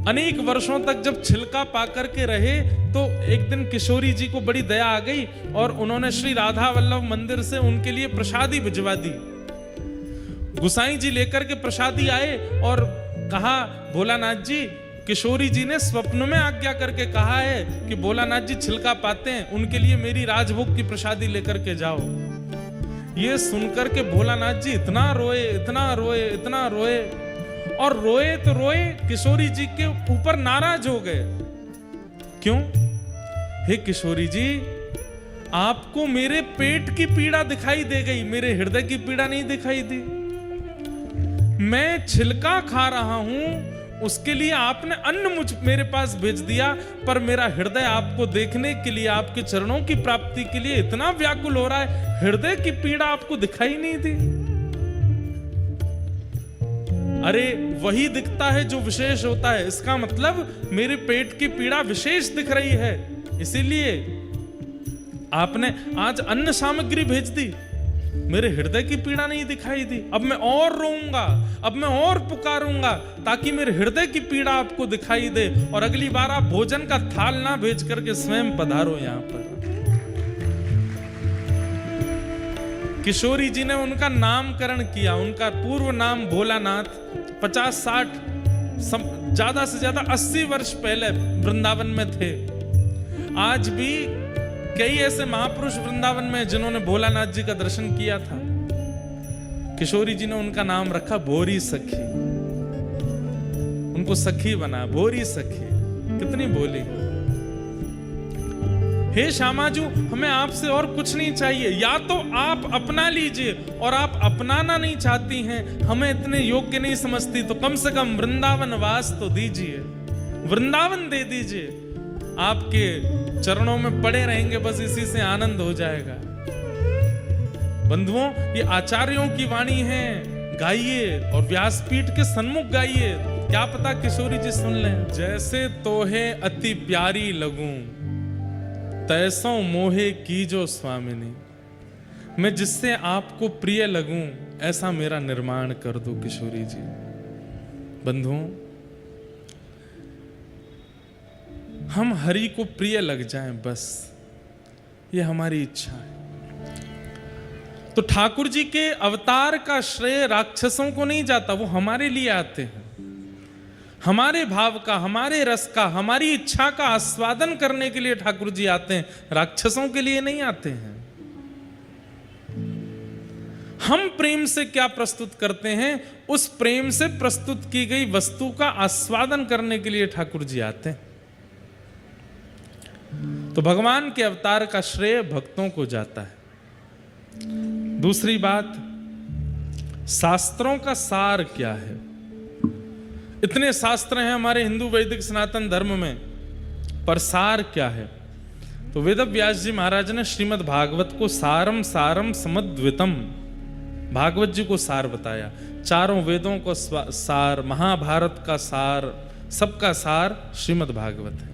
अनेक वर्षों तक जब छिलका पा करके रहे तो एक दिन किशोरी जी को बड़ी दया आ गई और उन्होंने श्री राधा वल्लभ मंदिर से उनके लिए प्रसादी भिजवा दी। गुसाई जी लेकर के प्रसादी आए और कहा, भोलानाथ जी, किशोरी जी ने स्वप्न में आज्ञा करके कहा है कि भोलानाथ जी छिलका पाते हैं, उनके लिए मेरी राजभोग की प्रसादी लेकर के जाओ। ये सुनकर के भोलानाथ जी इतना रोए, इतना रोए, इतना रोए और रोए तो रोए, किशोरी जी के ऊपर नाराज हो गए। क्यों? हे किशोरी जी, आपको मेरे पेट की पीड़ा दिखाई दे गई, मेरे हृदय की पीड़ा नहीं दिखाई दी। मैं छिलका खा रहा हूं, उसके लिए आपने अन्न मेरे पास भेज दिया, पर मेरा हृदय आपको देखने के लिए, आपके चरणों की प्राप्ति के लिए इतना व्याकुल हो रहा है, हृदय की पीड़ा आपको दिखाई नहीं दी। अरे वही दिखता है जो विशेष होता है, इसका मतलब मेरे पेट की पीड़ा विशेष दिख रही है, इसीलिए आपने आज अन्न सामग्री भेज दी, मेरे हृदय की पीड़ा नहीं दिखाई दी। अब मैं और रोऊंगा, अब मैं और पुकारूंगा ताकि मेरे हृदय की पीड़ा आपको दिखाई दे और अगली बार आप भोजन का थाल ना भेज करके स्वयं पधारो यहां पर। किशोरी जी ने उनका नामकरण किया, उनका पूर्व नाम भोलानाथ 50-60 ज्यादा से ज्यादा 80 वर्ष पहले वृंदावन में थे। आज भी कई ऐसे महापुरुष वृंदावन में जिन्होंने भोलानाथ जी का दर्शन किया था। किशोरी जी ने उनका नाम रखा भोरी सखी, उनको सखी बना, भोरी सखी। कितनी बोली। हे श्यामाजू, हमें आपसे और कुछ नहीं चाहिए, या तो आप अपना लीजिए, और आप अपनाना नहीं चाहती हैं, हमें इतने योग्य नहीं समझती, तो कम से कम वृंदावन वास तो दीजिए, वृंदावन दे दीजिए। आपके चरणों में पड़े रहेंगे, बस इसी से आनंद हो जाएगा। बंधुओं, ये आचार्यों की वाणी है, गाइए और व्यासपीठ के सन्मुख गाइए, क्या पता किशोरी जी सुन लें। जैसे तोहे अति प्यारी लगूं, तैसों मोहे कीजो स्वामिनी। मैं जिससे आपको प्रिय लगूं, ऐसा मेरा निर्माण कर दो किशोरी जी। बंधुओं, हम हरि को प्रिय लग जाएं, बस ये हमारी इच्छा है। तो ठाकुर जी के अवतार का श्रेय राक्षसों को नहीं जाता, वो हमारे लिए आते हैं। हमारे भाव का, हमारे रस का, हमारी इच्छा का आस्वादन करने के लिए ठाकुर जी आते हैं, राक्षसों के लिए नहीं आते हैं। हम प्रेम से क्या प्रस्तुत करते हैं, उस प्रेम से प्रस्तुत की गई वस्तु का आस्वादन करने के लिए ठाकुर जी आते हैं। तो भगवान के अवतार का श्रेय भक्तों को जाता है। दूसरी बात, शास्त्रों का सार क्या है। इतने शास्त्र हैं हमारे हिंदू वैदिक सनातन धर्म में, पर सार क्या है। तो वेद व्यास जी महाराज ने श्रीमद् भागवत को सारम सारम समद्वितम, भागवत जी को सार बताया। चारों वेदों को सार, महाभारत का सार, सबका सार श्रीमद् भागवत है।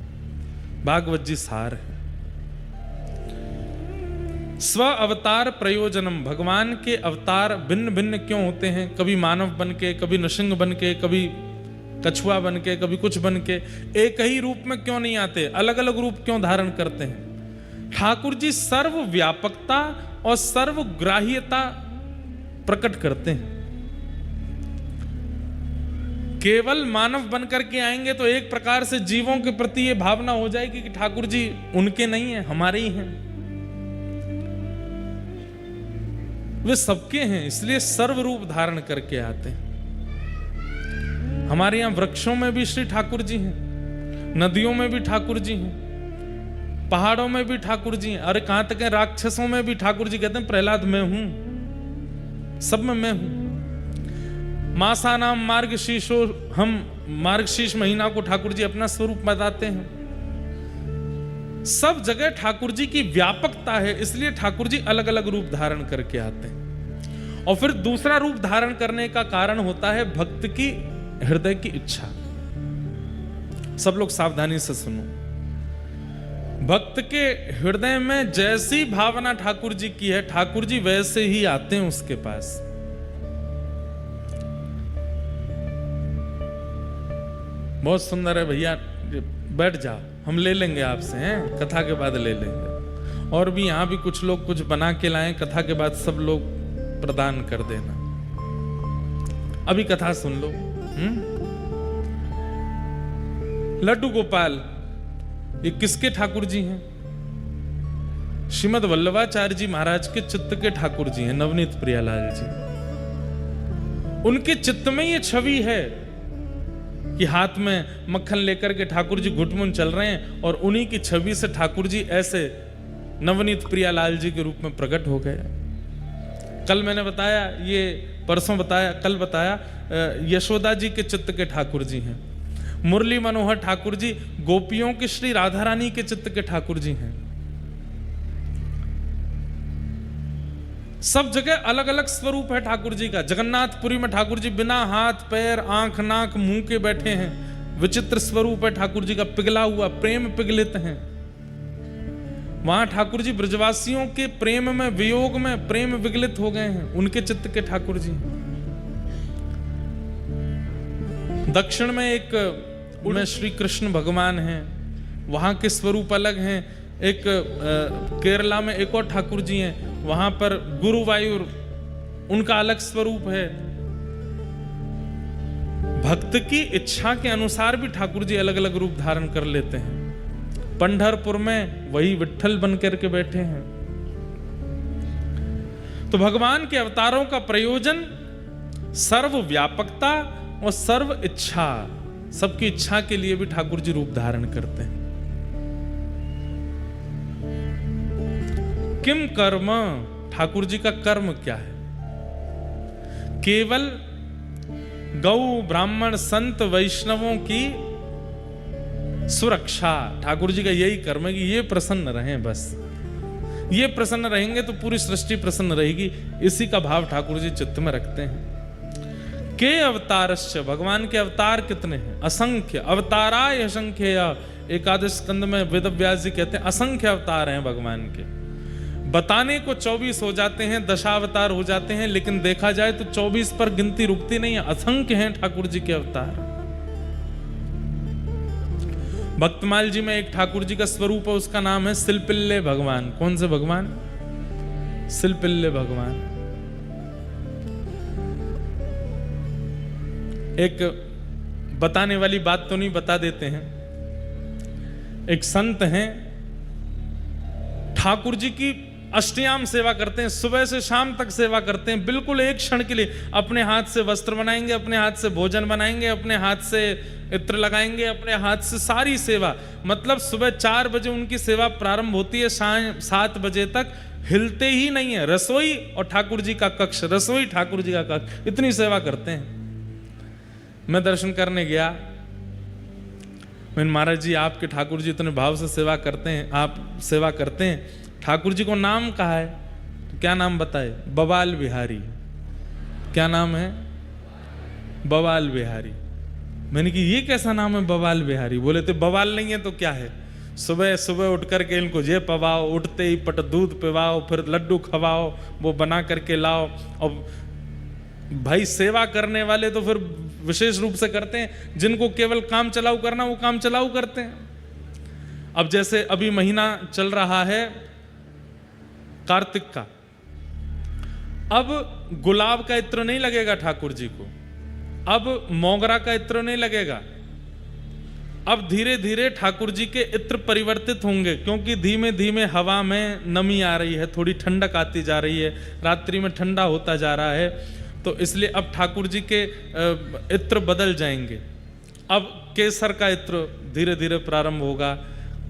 भागवत जी सार है। स्व अवतार प्रयोजनम, भगवान के अवतार भिन्न भिन्न क्यों होते हैं, कभी मानव बन के, कभी नृसिंह बन के, कभी कछुआ बन के, कभी कुछ बन के, एक ही रूप में क्यों नहीं आते, अलग अलग रूप क्यों धारण करते हैं। ठाकुर जी सर्व व्यापकता और सर्वग्राह्यता प्रकट करते हैं। केवल मानव बनकर के आएंगे तो एक प्रकार से जीवों के प्रति ये भावना हो जाएगी कि ठाकुर जी उनके नहीं हैं, हमारे ही हैं, वे सबके हैं, इसलिए सर्व रूप धारण करके आते हैं। हमारे यहां वृक्षों में भी श्री ठाकुर जी हैं, नदियों में भी ठाकुर जी हैं, पहाड़ों में भी ठाकुर जी हैं। अरे कहां तक है, राक्षसों में भी ठाकुर जी कहते हैं प्रहलाद मैं हूं, सब में मैं हूं। मासा नाम मार्गशीर्षो, हम मार्गशीर्ष महीना को ठाकुर जी अपना स्वरूप बताते हैं। सब जगह ठाकुर जी की व्यापकता है, इसलिए ठाकुर जी अलग अलग रूप धारण करके आते हैं। और फिर दूसरा रूप धारण करने का कारण होता है भक्त की हृदय की इच्छा। सब लोग सावधानी से सुनो। भक्त के हृदय में जैसी भावना ठाकुर जी की है, ठाकुर जी वैसे ही आते हैं उसके पास। बहुत सुंदर है भैया, बैठ जाओ, हम ले लेंगे आपसे, हैं कथा के बाद ले लेंगे। और भी यहां भी कुछ लोग कुछ बना के लाएं, कथा के बाद सब लोग प्रदान कर देना। अभी कथा सुन लो। लड्डू गोपाल ये किसके ठाकुर जी हैं? श्रीमद वल्लभाचार्य जी महाराज के चित्त के ठाकुर जी हैं, नवनीत प्रियालाल जी। उनके चित्त में ये छवि है कि हाथ में मक्खन लेकर के ठाकुर जी घुटमुन चल रहे हैं, और उन्हीं की छवि से ठाकुर जी ऐसे नवनीत प्रियालाल जी के रूप में प्रकट हो गए। कल मैंने बताया, ये परसों बताया, कल बताया, यशोदा जी के चित्त के ठाकुर जी हैं। मुरली मनोहर ठाकुर जी गोपियों की श्री राधा रानी के चित्त के ठाकुर जी हैं। सब जगह अलग अलग स्वरूप है ठाकुर जी का। जगन्नाथपुरी में ठाकुर जी बिना हाथ पैर आंख नाक मुंह के बैठे हैं, विचित्र स्वरूप है ठाकुर जी का, पिघला हुआ, प्रेम पिघलित हैं। वहां ठाकुर जी ब्रजवासियों के प्रेम में, वियोग में प्रेम विगलित हो गए हैं, उनके चित्त के ठाकुर जी। दक्षिण में एक में श्री कृष्ण भगवान हैं, वहां के स्वरूप अलग हैं। एक केरला में एक और ठाकुर जी हैं, वहां पर गुरुवायूर, उनका अलग स्वरूप है। भक्त की इच्छा के अनुसार भी ठाकुर जी अलग अलग रूप धारण कर लेते हैं। पंढरपुर में वही विट्ठल बन करके बैठे हैं। तो भगवान के अवतारों का प्रयोजन सर्वव्यापकता और सर्व इच्छा, सबकी इच्छा के लिए भी ठाकुर जी रूप धारण करते हैं। किम कर्म, ठाकुर जी का कर्म क्या है? केवल गौ ब्राह्मण संत वैष्णवों की सुरक्षा, ठाकुर जी का यही कर्म है कि ये प्रसन्न रहें। बस ये प्रसन्न रहेंगे तो पूरी सृष्टि प्रसन्न रहेगी। इसी का भाव ठाकुर जी चित्त में रखते हैं। के अवतारश्च, भगवान के अवतार कितने हैं? असंख्य। अवताराय असंख्य, एकादश स्कंद में वेदव्यास जी कहते हैं असंख्य अवतार हैं भगवान के। बताने को 24 हो जाते हैं, दशावतार हो जाते हैं, लेकिन देखा जाए तो 24 पर गिनती रुकती नहीं है, असंख्य हैं ठाकुर जी के अवतार। भक्तमाल जी में एक ठाकुर जी का स्वरूप है, उसका नाम है सिलपिल्ले भगवान। कौन से भगवान? सिलपिल्ले भगवान। एक बताने वाली बात तो नहीं, बता देते हैं। एक संत हैं, ठाकुर जी की अष्टयाम सेवा करते हैं, सुबह से शाम तक सेवा करते हैं, बिल्कुल एक क्षण के लिए। अपने हाथ से वस्त्र बनाएंगे, अपने हाथ से भोजन बनाएंगे, अपने हाथ से इत्र लगाएंगे, अपने हाथ से सारी सेवा। मतलब सुबह 4 बजे उनकी सेवा प्रारंभ होती है, शाम 7 बजे तक हिलते ही नहीं है। रसोई और ठाकुर जी का कक्ष, रसोई ठाकुर जी का कक्ष, इतनी सेवा करते हैं। मैं दर्शन करने गया, मैंने महाराज जी आपके ठाकुर जी इतने भाव से सेवा करते हैं, आप सेवा करते हैं, ठाकुर जी को नाम कहा है? तो क्या नाम बताए? बवाल बिहारी। क्या नाम है? बवाल बिहारी। मैंने कि ये कैसा नाम है बवाल बिहारी? बोले थे बवाल नहीं है तो क्या है? सुबह सुबह उठ करके इनको ये पवाओ, उठते ही पट दूध पिवाओ, फिर लड्डू खवाओ, वो बना करके लाओ। और भाई सेवा करने वाले तो फिर विशेष रूप से करते हैं, जिनको केवल काम चलाऊ करना वो काम चलाऊ करते हैं। अब जैसे अभी महीना चल रहा है कार्तिक का, अब गुलाब का इत्र नहीं लगेगा ठाकुर जी को, अब मोगरा का इत्र नहीं लगेगा। अब धीरे धीरे ठाकुर जी के इत्र परिवर्तित होंगे, क्योंकि धीमे धीमे हवा में नमी आ रही है, थोड़ी ठंडक आती जा रही है, रात्रि में ठंडा होता जा रहा है, तो इसलिए अब ठाकुर जी के इत्र बदल जाएंगे। अब केसर का इत्र धीरे धीरे प्रारंभ होगा,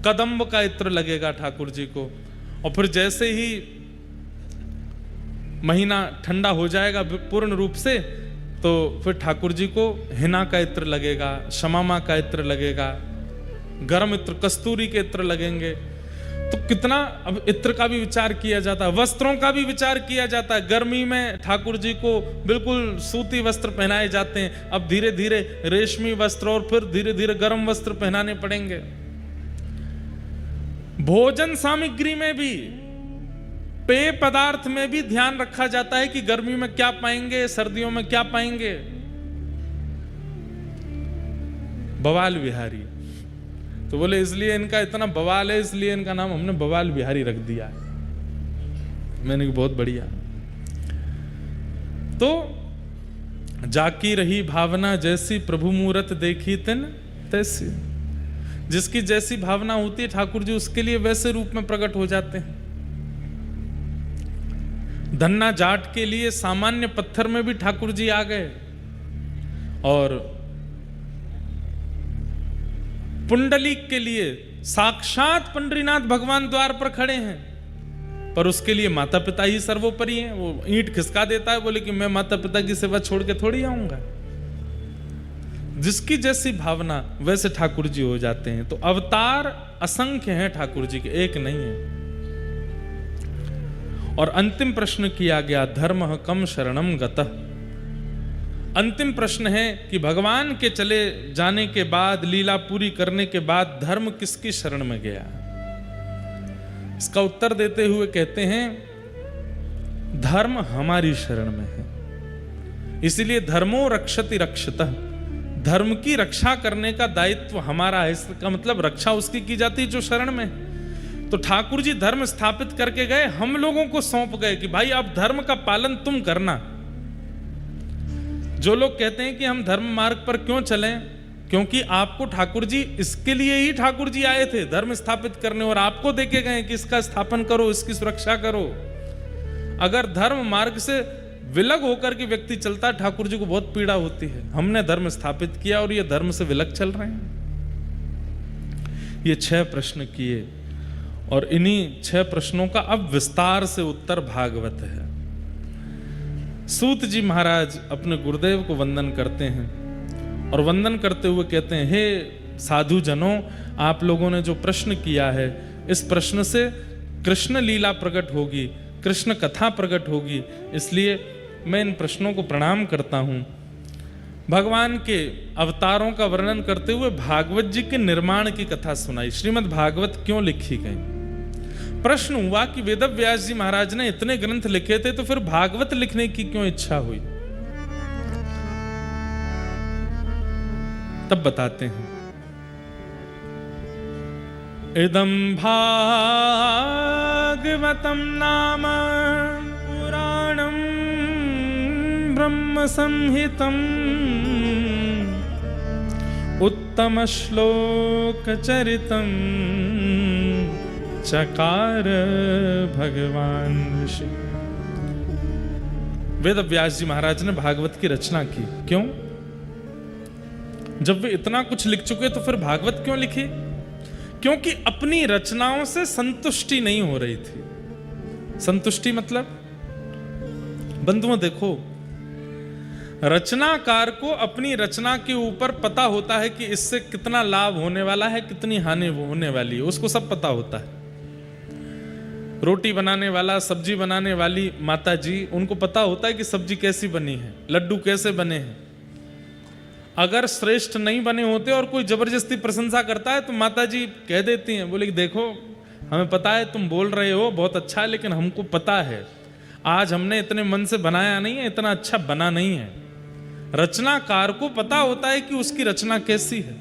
कदम्ब का इत्र लगेगा ठाकुर जी को। और फिर जैसे ही महीना ठंडा हो जाएगा पूर्ण रूप से, तो फिर ठाकुर जी को हिना का इत्र लगेगा, शमामा का इत्र लगेगा, गर्म इत्र कस्तूरी के इत्र लगेंगे। तो कितना अब इत्र का भी विचार किया जाता है, वस्त्रों का भी विचार किया जाता है। गर्मी में ठाकुर जी को बिल्कुल सूती वस्त्र पहनाए जाते हैं, अब धीरे धीरे रेशमी वस्त्र और फिर धीरे धीरे गर्म वस्त्र पहनाने पड़ेंगे। भोजन सामग्री में भी, पेय पदार्थ में भी ध्यान रखा जाता है कि गर्मी में क्या पाएंगे, सर्दियों में क्या पाएंगे। बवाल बिहारी, तो बोले इसलिए इनका इतना बवाल है, इसलिए इनका नाम हमने बवाल बिहारी रख दिया है। मैंने कहा बहुत बढ़िया। तो जाकी रही भावना जैसी, प्रभु मूरत देखी तिन तैसी। जिसकी जैसी भावना होती है ठाकुर जी उसके लिए वैसे रूप में प्रकट हो जाते हैं। धन्ना जाट के लिए सामान्य पत्थर में भी ठाकुर जी आ गए, और पुंडलीक के लिए साक्षात पंडरीनाथ भगवान द्वार पर खड़े हैं, पर उसके लिए माता पिता ही सर्वोपरि हैं। वो ईंट खिसका देता है, बोले कि मैं माता पिता की सेवा छोड़ के थोड़ी आऊंगा। जिसकी जैसी भावना वैसे ठाकुर जी हो जाते हैं। तो अवतार असंख्य हैं ठाकुर जी के, एक नहीं है। और अंतिम प्रश्न किया गया, धर्म कम शरणम गतः। अंतिम प्रश्न है कि भगवान के चले जाने के बाद, लीला पूरी करने के बाद धर्म किसकी शरण में गया। इसका उत्तर देते हुए कहते हैं, धर्म हमारी शरण में है, इसलिए धर्मो रक्षति रक्षतः। धर्म की रक्षा करने का दायित्व हमारा है। इसका मतलब रक्षा उसकी की जाती है जो शरण में है। तो ठाकुर जी धर्म स्थापित करके गए, हम लोगों को सौंप गए कि भाई अब धर्म का पालन तुम करना। जो लोग कहते हैं कि हम धर्म मार्ग पर क्यों चलें, क्योंकि आपको ठाकुर जी, इसके लिए ही ठाकुर जी आए थे धर्म स्थापित करने, और आपको देके गए कि इसका स्थापन करो, इसकी सुरक्षा करो। अगर धर्म मार्ग से विलग होकर के व्यक्ति चलता है, ठाकुर जी को बहुत पीड़ा होती है। हमने धर्म स्थापित किया और ये धर्म से विलग चल रहे हैं। ये 6 प्रश्न किए, और इन्हीं 6 प्रश्नों का अब विस्तार से उत्तर भागवत है। सूत जी महाराज अपने गुरुदेव को वंदन करते हैं, और वंदन करते हुए कहते हैं, हे साधु जनों, आप लोगों ने जो प्रश्न किया है, इस प्रश्न से कृष्ण लीला प्रकट होगी, कृष्ण कथा प्रकट होगी, इसलिए मैं इन प्रश्नों को प्रणाम करता हूं। भगवान के अवतारों का वर्णन करते हुए भागवत जी के निर्माण की कथा सुनाई। श्रीमद् भागवत क्यों लिखी गई। प्रश्न हुआ कि वेद व्यास जी महाराज ने इतने ग्रंथ लिखे थे, तो फिर भागवत लिखने की क्यों इच्छा हुई। तब बताते हैं, इदं भागवतं नाम पुराणं ब्रह्म संहितम् उत्तम श्लोक चरितं चकार भगवान ऋषि। वेद व्यास जी महाराज ने भागवत की रचना की। क्यों? जब वे इतना कुछ लिख चुके तो फिर भागवत क्यों लिखी? क्योंकि अपनी रचनाओं से संतुष्टि नहीं हो रही थी। संतुष्टि मतलब, बंधुओं देखो, रचनाकार को अपनी रचना के ऊपर पता होता है कि इससे कितना लाभ होने वाला है, कितनी हानि होने वाली है, उसको सब पता होता है। रोटी बनाने वाला, सब्जी बनाने वाली माता जी, उनको पता होता है कि सब्जी कैसी बनी है, लड्डू कैसे बने हैं। अगर श्रेष्ठ नहीं बने होते और कोई जबरदस्ती प्रशंसा करता है तो माता जी कह देती हैं, बोले कि देखो हमें पता है तुम बोल रहे हो बहुत अच्छा है, लेकिन हमको पता है आज हमने इतने मन से बनाया नहीं है, इतना अच्छा बना नहीं है। रचनाकार को पता होता है कि उसकी रचना कैसी है।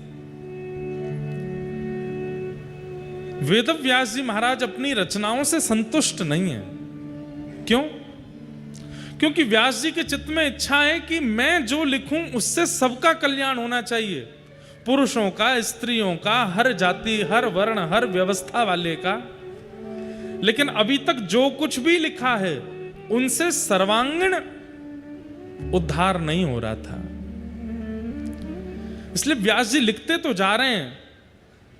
वेद व्यास जी महाराज अपनी रचनाओं से संतुष्ट नहीं है। क्यों? क्योंकि व्यास जी के चित्त में इच्छा है कि मैं जो लिखूं उससे सबका कल्याण होना चाहिए, पुरुषों का, स्त्रियों का, हर जाति, हर वर्ण, हर व्यवस्था वाले का। लेकिन अभी तक जो कुछ भी लिखा है उनसे सर्वांगीण उद्धार नहीं हो रहा था। इसलिए व्यास जी लिखते तो जा रहे हैं,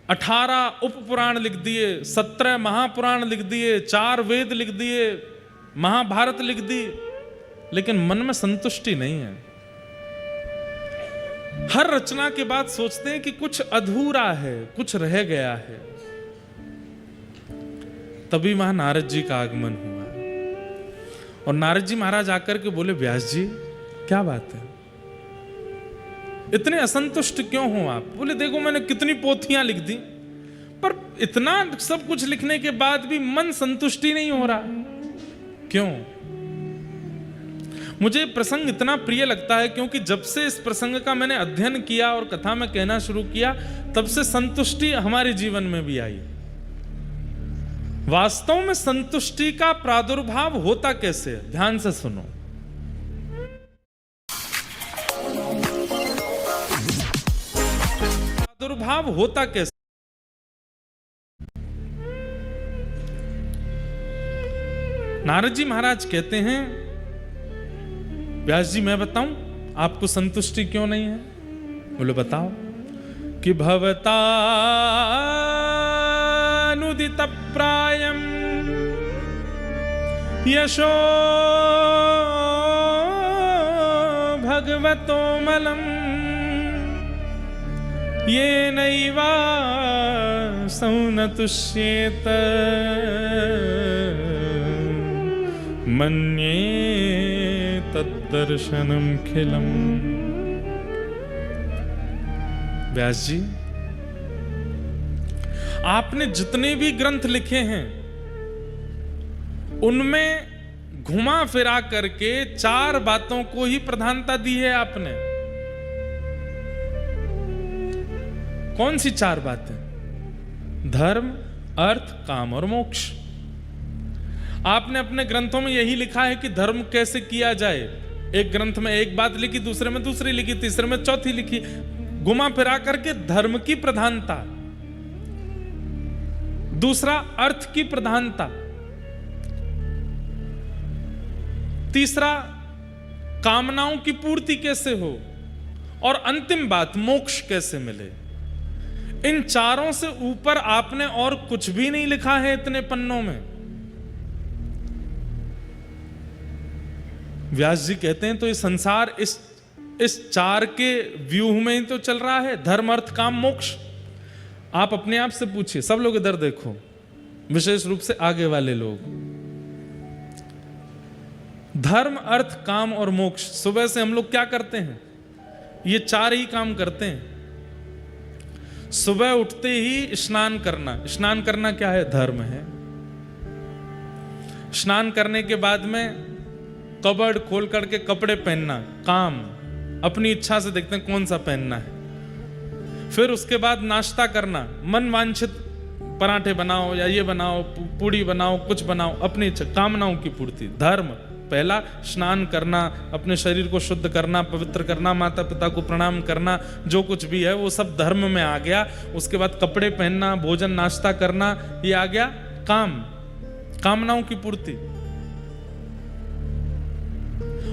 18 उपपुराण लिख दिए, 17 महापुराण लिख दिए, 4 वेद लिख दिए, महाभारत लिख दी, लेकिन मन में संतुष्टि नहीं है। हर रचना के बाद सोचते हैं कि कुछ अधूरा है, कुछ रह गया है। तभी वहां नारद जी का आगमन हुआ और नारद जी महाराज आकर के बोले, व्यास जी क्या बात है, इतने असंतुष्ट क्यों हो आप? बोले, देखो मैंने कितनी पोथियां लिख दी, पर इतना सब कुछ लिखने के बाद भी मन संतुष्टि नहीं हो रहा। क्यों? मुझे प्रसंग इतना प्रिय लगता है क्योंकि जब से इस प्रसंग का मैंने अध्ययन किया और कथा में कहना शुरू किया, तब से संतुष्टि हमारे जीवन में भी आई। वास्तव में संतुष्टि का प्रादुर्भाव होता कैसे? ध्यान से सुनो। प्रादुर्भाव होता कैसे? नारद जी महाराज कहते हैं, व्यास जी मैं बताऊं आपको संतुष्टि क्यों नहीं है? बोले बताओ। कि भवतानुदित प्रायम यशो भगवतो मलम ये नैवा सौनतुष्येत मन्ये तद्दर्शनम खिलम। व्यास जी, आपने जितने भी ग्रंथ लिखे हैं उनमें घुमा फिरा करके 4 बातों को ही प्रधानता दी है आपने। कौन सी 4 बातें? धर्म, अर्थ, काम और मोक्ष। आपने अपने ग्रंथों में यही लिखा है कि धर्म कैसे किया जाए। एक ग्रंथ में एक बात लिखी, दूसरे में दूसरी लिखी, तीसरे में चौथी लिखी, घुमा फिरा करके धर्म की प्रधानता। दूसरा, अर्थ की प्रधानता। तीसरा, कामनाओं की पूर्ति कैसे हो, और अंतिम बात, मोक्ष कैसे मिले। इन 4 से ऊपर आपने और कुछ भी नहीं लिखा है इतने पन्नों में। व्यास जी कहते हैं तो ये संसार इस 4 के व्यूह में ही तो चल रहा है, धर्म, अर्थ, काम, मोक्ष। आप अपने आप से पूछिए, सब लोग इधर देखो, विशेष रूप से आगे वाले लोग। धर्म, अर्थ, काम और मोक्ष, सुबह से हम लोग क्या करते हैं? ये 4 ही काम करते हैं। सुबह उठते ही स्नान करना। स्नान करना क्या है? धर्म है। स्नान करने के बाद में कबर्ड खोल करके कपड़े पहनना, काम। अपनी इच्छा से देखते हैं कौन सा पहनना है। फिर उसके बाद नाश्ता करना, मन वांछित पराठे बनाओ या ये बनाओ, पूड़ी बनाओ, कुछ बनाओ, अपनी इच्छा, कामनाओं की पूर्ति। धर्म पहला, स्नान करना, अपने शरीर को शुद्ध करना, पवित्र करना, माता पिता को प्रणाम करना, जो कुछ भी है वो सब धर्म में आ गया। उसके बाद कपड़े पहनना, भोजन नाश्ता करना, ये आ गया काम, कामनाओं की पूर्ति।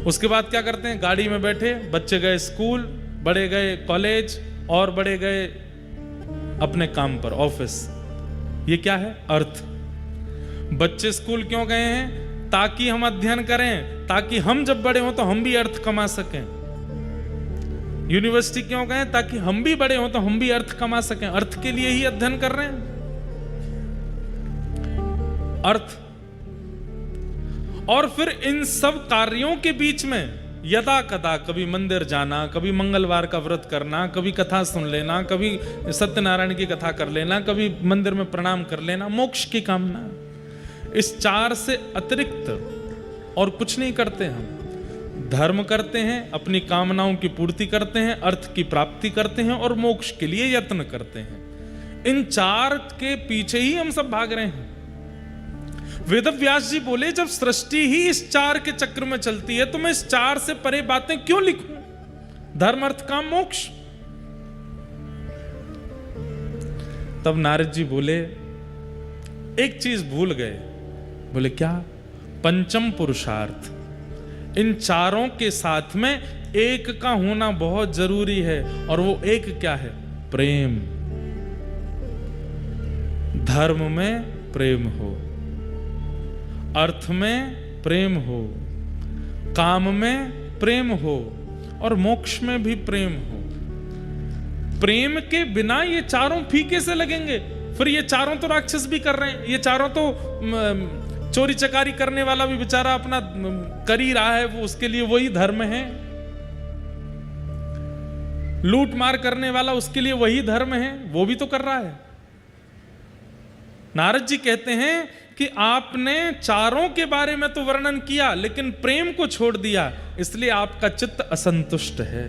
उसके बाद क्या करते हैं? गाड़ी में बैठे, बच्चे गए स्कूल, बड़े गए कॉलेज और बड़े गए अपने काम पर, ऑफिस। ये क्या है? अर्थ। बच्चे स्कूल क्यों गए हैं? ताकि हम अध्ययन करें, ताकि हम जब बड़े हों तो हम भी अर्थ कमा सकें। यूनिवर्सिटी क्यों गए? ताकि हम भी बड़े हों तो हम भी अर्थ कमा सकें। अर्थ के लिए ही अध्ययन कर रहे हैं। अर्थ। और फिर इन सब कार्यों के बीच में यदा कदा कभी मंदिर जाना, कभी मंगलवार का व्रत करना, कभी कथा सुन लेना, कभी सत्यनारायण की कथा कर लेना, कभी मंदिर में प्रणाम कर लेना, मोक्ष की कामना। इस 4 से अतिरिक्त और कुछ नहीं करते हम। धर्म करते हैं, अपनी कामनाओं की पूर्ति करते हैं, अर्थ की प्राप्ति करते हैं और मोक्ष के लिए यत्न करते हैं। इन 4 के पीछे ही हम सब भाग रहे हैं। वेदव्यास जी बोले, जब सृष्टि ही इस 4 के चक्र में चलती है तो मैं इस 4 से परे बातें क्यों लिखूं? धर्म, अर्थ, काम, मोक्ष। तब नारद जी बोले, एक चीज भूल गए। बोले क्या? पंचम पुरुषार्थ। इन 4 के साथ में एक का होना बहुत जरूरी है, और वो एक क्या है? प्रेम। धर्म में प्रेम हो, अर्थ में प्रेम हो, काम में प्रेम हो और मोक्ष में भी प्रेम हो। प्रेम के बिना ये चारों फीके से लगेंगे। फिर ये चारों तो राक्षस भी कर रहे हैं, ये चारों तो चोरी चकारी करने वाला भी बेचारा अपना कर ही रहा है, वो उसके लिए वही धर्म है। लूट मार करने वाला उसके लिए वही धर्म है, वो भी तो कर रहा है। नारद जी कहते हैं कि आपने चारों के बारे में तो वर्णन किया लेकिन प्रेम को छोड़ दिया, इसलिए आपका चित्त असंतुष्ट है।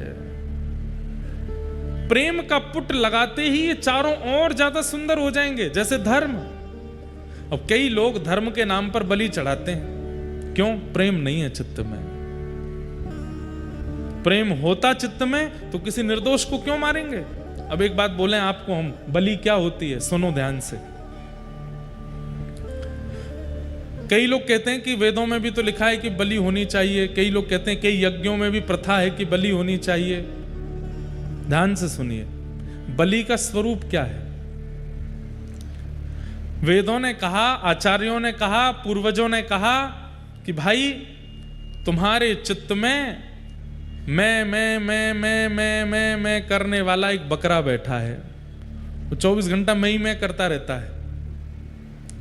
प्रेम का पुट लगाते ही ये चारों और ज्यादा सुंदर हो जाएंगे, जैसे धर्म। अब कई लोग धर्म के नाम पर बलि चढ़ाते हैं, क्यों? प्रेम नहीं है चित्त में। प्रेम होता चित्त में तो किसी निर्दोष को क्यों मारेंगे? अब एक बात बोलें आपको हम, बलि क्या होती है, सुनो ध्यान से। कई लोग कहते हैं कि वेदों में भी तो लिखा है कि बलि होनी चाहिए, कई लोग कहते हैं कई यज्ञों में भी प्रथा है कि बलि होनी चाहिए। ध्यान से सुनिए, बलि का स्वरूप क्या है? वेदों ने कहा, आचार्यों ने कहा, पूर्वजों ने कहा कि भाई तुम्हारे चित्त में मैं करने वाला एक बकरा बैठा है, वो 24 घंटा मैं करता रहता है।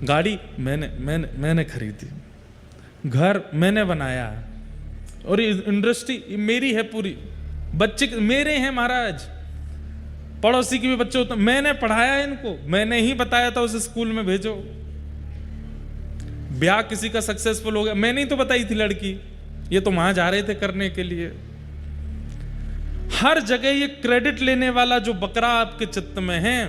गाड़ी मैंने खरीदी, घर मैंने बनाया, और इंडस्ट्री मेरी है पूरी, बच्चे मेरे हैं महाराज, पड़ोसी के भी बच्चे होते, मैंने पढ़ाया इनको, मैंने ही बताया था उस स्कूल में भेजो। ब्याह किसी का सक्सेसफुल हो गया, मैंने ही तो बताई थी लड़की, ये तो वहां जा रहे थे करने के लिए। हर जगह ये क्रेडिट लेने वाला जो बकरा आपके चित्त में है,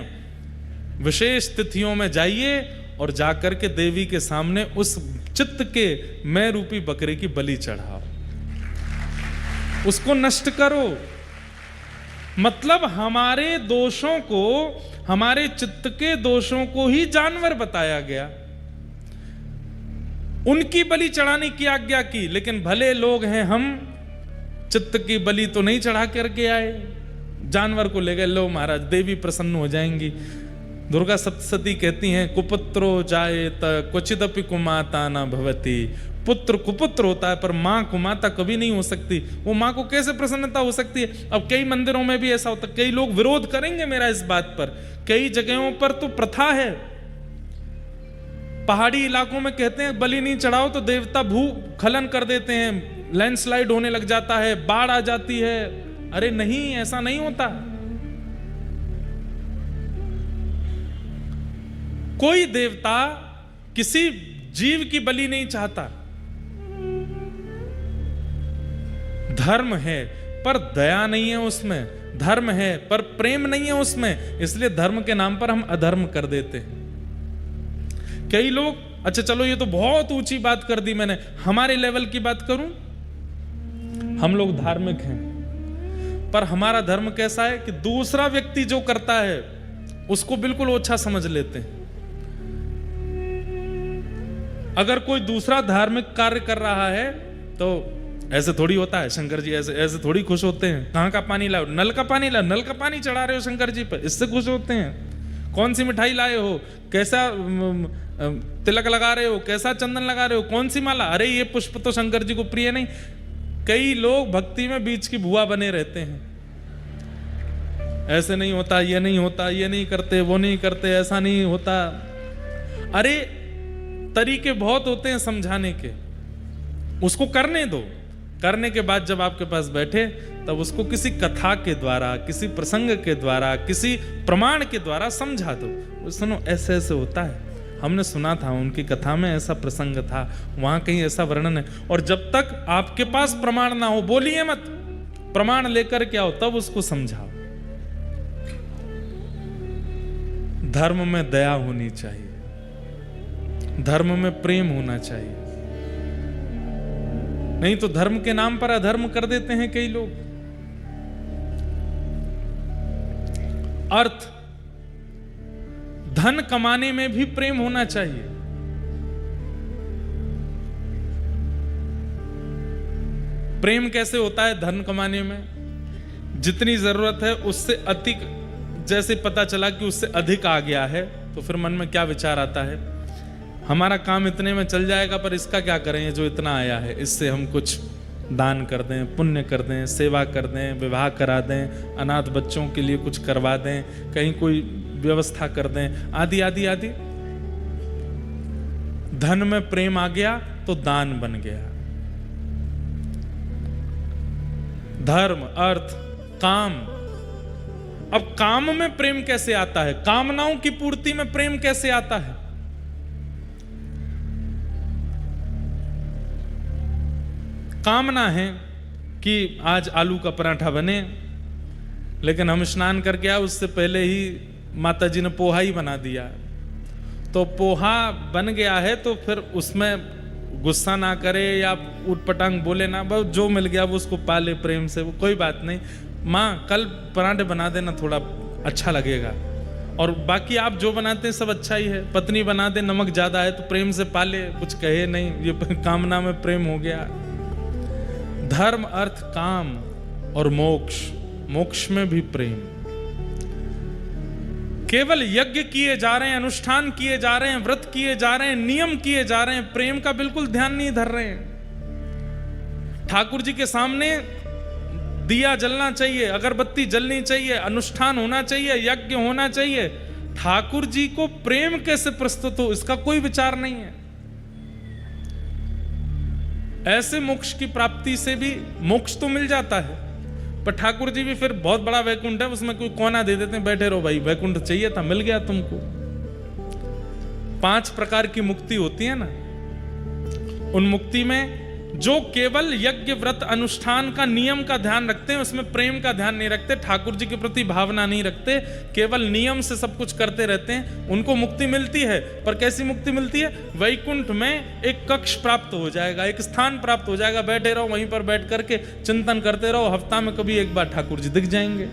विशेष तिथियों में जाइए और जाकर के देवी के सामने उस चित्त के मैं रूपी बकरे की बलि चढ़ाओ, उसको नष्ट करो। मतलब हमारे दोषों को, हमारे चित्त के दोषों को ही जानवर बताया गया, उनकी बलि चढ़ाने की आज्ञा की। लेकिन भले लोग हैं हम, चित्त की बलि तो नहीं चढ़ा करके आए, जानवर को ले गए। लो महाराज, देवी प्रसन्न हो जाएंगी। दुर्गा सप्तशती कहती हैं, कुपुत्रो जायेत क्वचिदपि कुमाता न भवति। पुत्र कुपुत्र होता है पर मां कुमाता कभी नहीं हो सकती। वो मां को कैसे प्रसन्नता हो सकती है? अब कई मंदिरों में भी ऐसा होता है, कई लोग विरोध करेंगे मेरा इस बात पर, कई जगहों पर तो प्रथा है, पहाड़ी इलाकों में कहते हैं बलि नहीं चढ़ाओ तो देवता भूस्खलन कर देते हैं, लैंडस्लाइड होने लग जाता है, बाढ़ आ जाती है। अरे नहीं, ऐसा नहीं होता। कोई देवता किसी जीव की बलि नहीं चाहता। धर्म है पर दया नहीं है उसमें, धर्म है पर प्रेम नहीं है उसमें, इसलिए धर्म के नाम पर हम अधर्म कर देते हैं। कई लोग, अच्छा चलो ये तो बहुत ऊंची बात कर दी मैंने, हमारे लेवल की बात करूं। हम लोग धार्मिक हैं पर हमारा धर्म कैसा है कि दूसरा व्यक्ति जो करता है उसको बिल्कुल ओछा समझ लेते हैं। अगर कोई दूसरा धार्मिक कार्य कर रहा है तो ऐसे थोड़ी होता है, शंकर जी ऐसे थोड़ी खुश होते हैं। कहाँ का पानी लाओ? नल का पानी लाओ, नल का पानी चढ़ा रहे हो शंकर जी पर, इससे खुश होते हैं। कौन सी मिठाई लाए हो, कैसा तिलक लगा रहे हो, कैसा चंदन लगा रहे हो, कौन सी माला, अरे ये पुष्प तो शंकर जी को प्रिय नहीं। कई लोग भक्ति में बीच की भुआ बने रहते हैं, ऐसे नहीं होता, ये नहीं होता, ये नहीं करते, वो नहीं करते, ऐसा नहीं होता। अरे तरीके बहुत होते हैं समझाने के, उसको करने दो। करने के बाद जब आपके पास बैठे तब उसको किसी कथा के द्वारा, किसी प्रसंग के द्वारा, किसी प्रमाण के द्वारा समझा दो। सुनो ऐसे ऐसे होता है, हमने सुना था उनकी कथा में ऐसा प्रसंग था, वहां कहीं ऐसा वर्णन है। और जब तक आपके पास प्रमाण ना हो, बोलिए मत, प्रमाण लेकर के आओ तब उसको समझाओ। धर्म में दया होनी चाहिए, धर्म में प्रेम होना चाहिए, नहीं तो धर्म के नाम पर अधर्म कर देते हैं कई लोग। अर्थ, धन कमाने में भी प्रेम होना चाहिए। प्रेम कैसे होता है धन कमाने में? जितनी जरूरत है उससे अधिक, जैसे पता चला कि उससे अधिक आ गया है तो फिर मन में क्या विचार आता है, हमारा काम इतने में चल जाएगा, पर इसका क्या करें जो इतना आया है, इससे हम कुछ दान कर दें, पुण्य कर दें, सेवा कर दें, विवाह करा दें, अनाथ बच्चों के लिए कुछ करवा दें, कहीं कोई व्यवस्था कर दें, आदि आदि आदि। धन में प्रेम आ गया तो दान बन गया। धर्म, अर्थ, काम। अब काम में प्रेम कैसे आता है, कामनाओं की पूर्ति में प्रेम कैसे आता है? कामना है कि आज आलू का पराठा बने, लेकिन हम स्नान करके आए उससे पहले ही माता जी ने पोहा ही बना दिया, तो पोहा बन गया है तो फिर उसमें गुस्सा ना करे या उटपटांग बोले ना, बस जो मिल गया वो उसको पाले प्रेम से, वो कोई बात नहीं, माँ कल पराठे बना देना, थोड़ा अच्छा लगेगा, और बाकी आप जो बनाते हैं सब अच्छा ही है। पत्नी बना दे नमक ज्यादा है तो प्रेम से पाले, कुछ कहे नहीं, ये कामना में प्रेम हो गया। धर्म, अर्थ, काम और मोक्ष, मोक्ष में भी प्रेम। केवल यज्ञ किए जा रहे हैं, अनुष्ठान किए जा रहे हैं, व्रत किए जा रहे हैं, नियम किए जा रहे हैं, प्रेम का बिल्कुल ध्यान नहीं धर रहे हैं। ठाकुर जी के सामने दिया जलना चाहिए, अगरबत्ती जलनी चाहिए, अनुष्ठान होना चाहिए, यज्ञ होना चाहिए, ठाकुर जी को प्रेम कैसे प्रस्तुत हो इसका कोई विचार नहीं है। ऐसे मोक्ष की प्राप्ति से भी मोक्ष तो मिल जाता है, पर ठाकुर जी भी फिर बहुत बड़ा वैकुंठ है, उसमें कोई कोना दे देते हैं, बैठे रहो भाई, वैकुंठ चाहिए था मिल गया तुमको। 5 प्रकार की मुक्ति होती है ना, उन मुक्ति में जो केवल यज्ञ, व्रत, अनुष्ठान का, नियम का ध्यान रखते हैं, उसमें प्रेम का ध्यान नहीं रखते, ठाकुर जी के प्रति भावना नहीं रखते, केवल नियम से सब कुछ करते रहते हैं, उनको मुक्ति मिलती है। पर कैसी मुक्ति मिलती है? वैकुंठ में एक कक्ष प्राप्त हो जाएगा, एक स्थान प्राप्त हो जाएगा, बैठे रहो वहीं पर बैठ करके चिंतन करते रहो, हफ्ता में कभी एक बार ठाकुर जी दिख जाएंगे।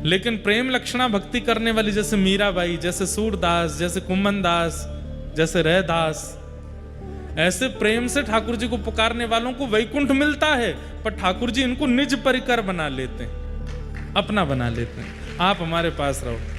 लेकिन प्रेम लक्षणा भक्ति करने वाली, जैसे मीराबाई, जैसे सूरदास, जैसे कुम्मन दास, जैसे रैदास, ऐसे प्रेम से ठाकुर जी को पुकारने वालों को वैकुंठ मिलता है, पर ठाकुर जी इनको निज परिकर बना लेते हैं, अपना बना लेते हैं। आप हमारे पास रहो।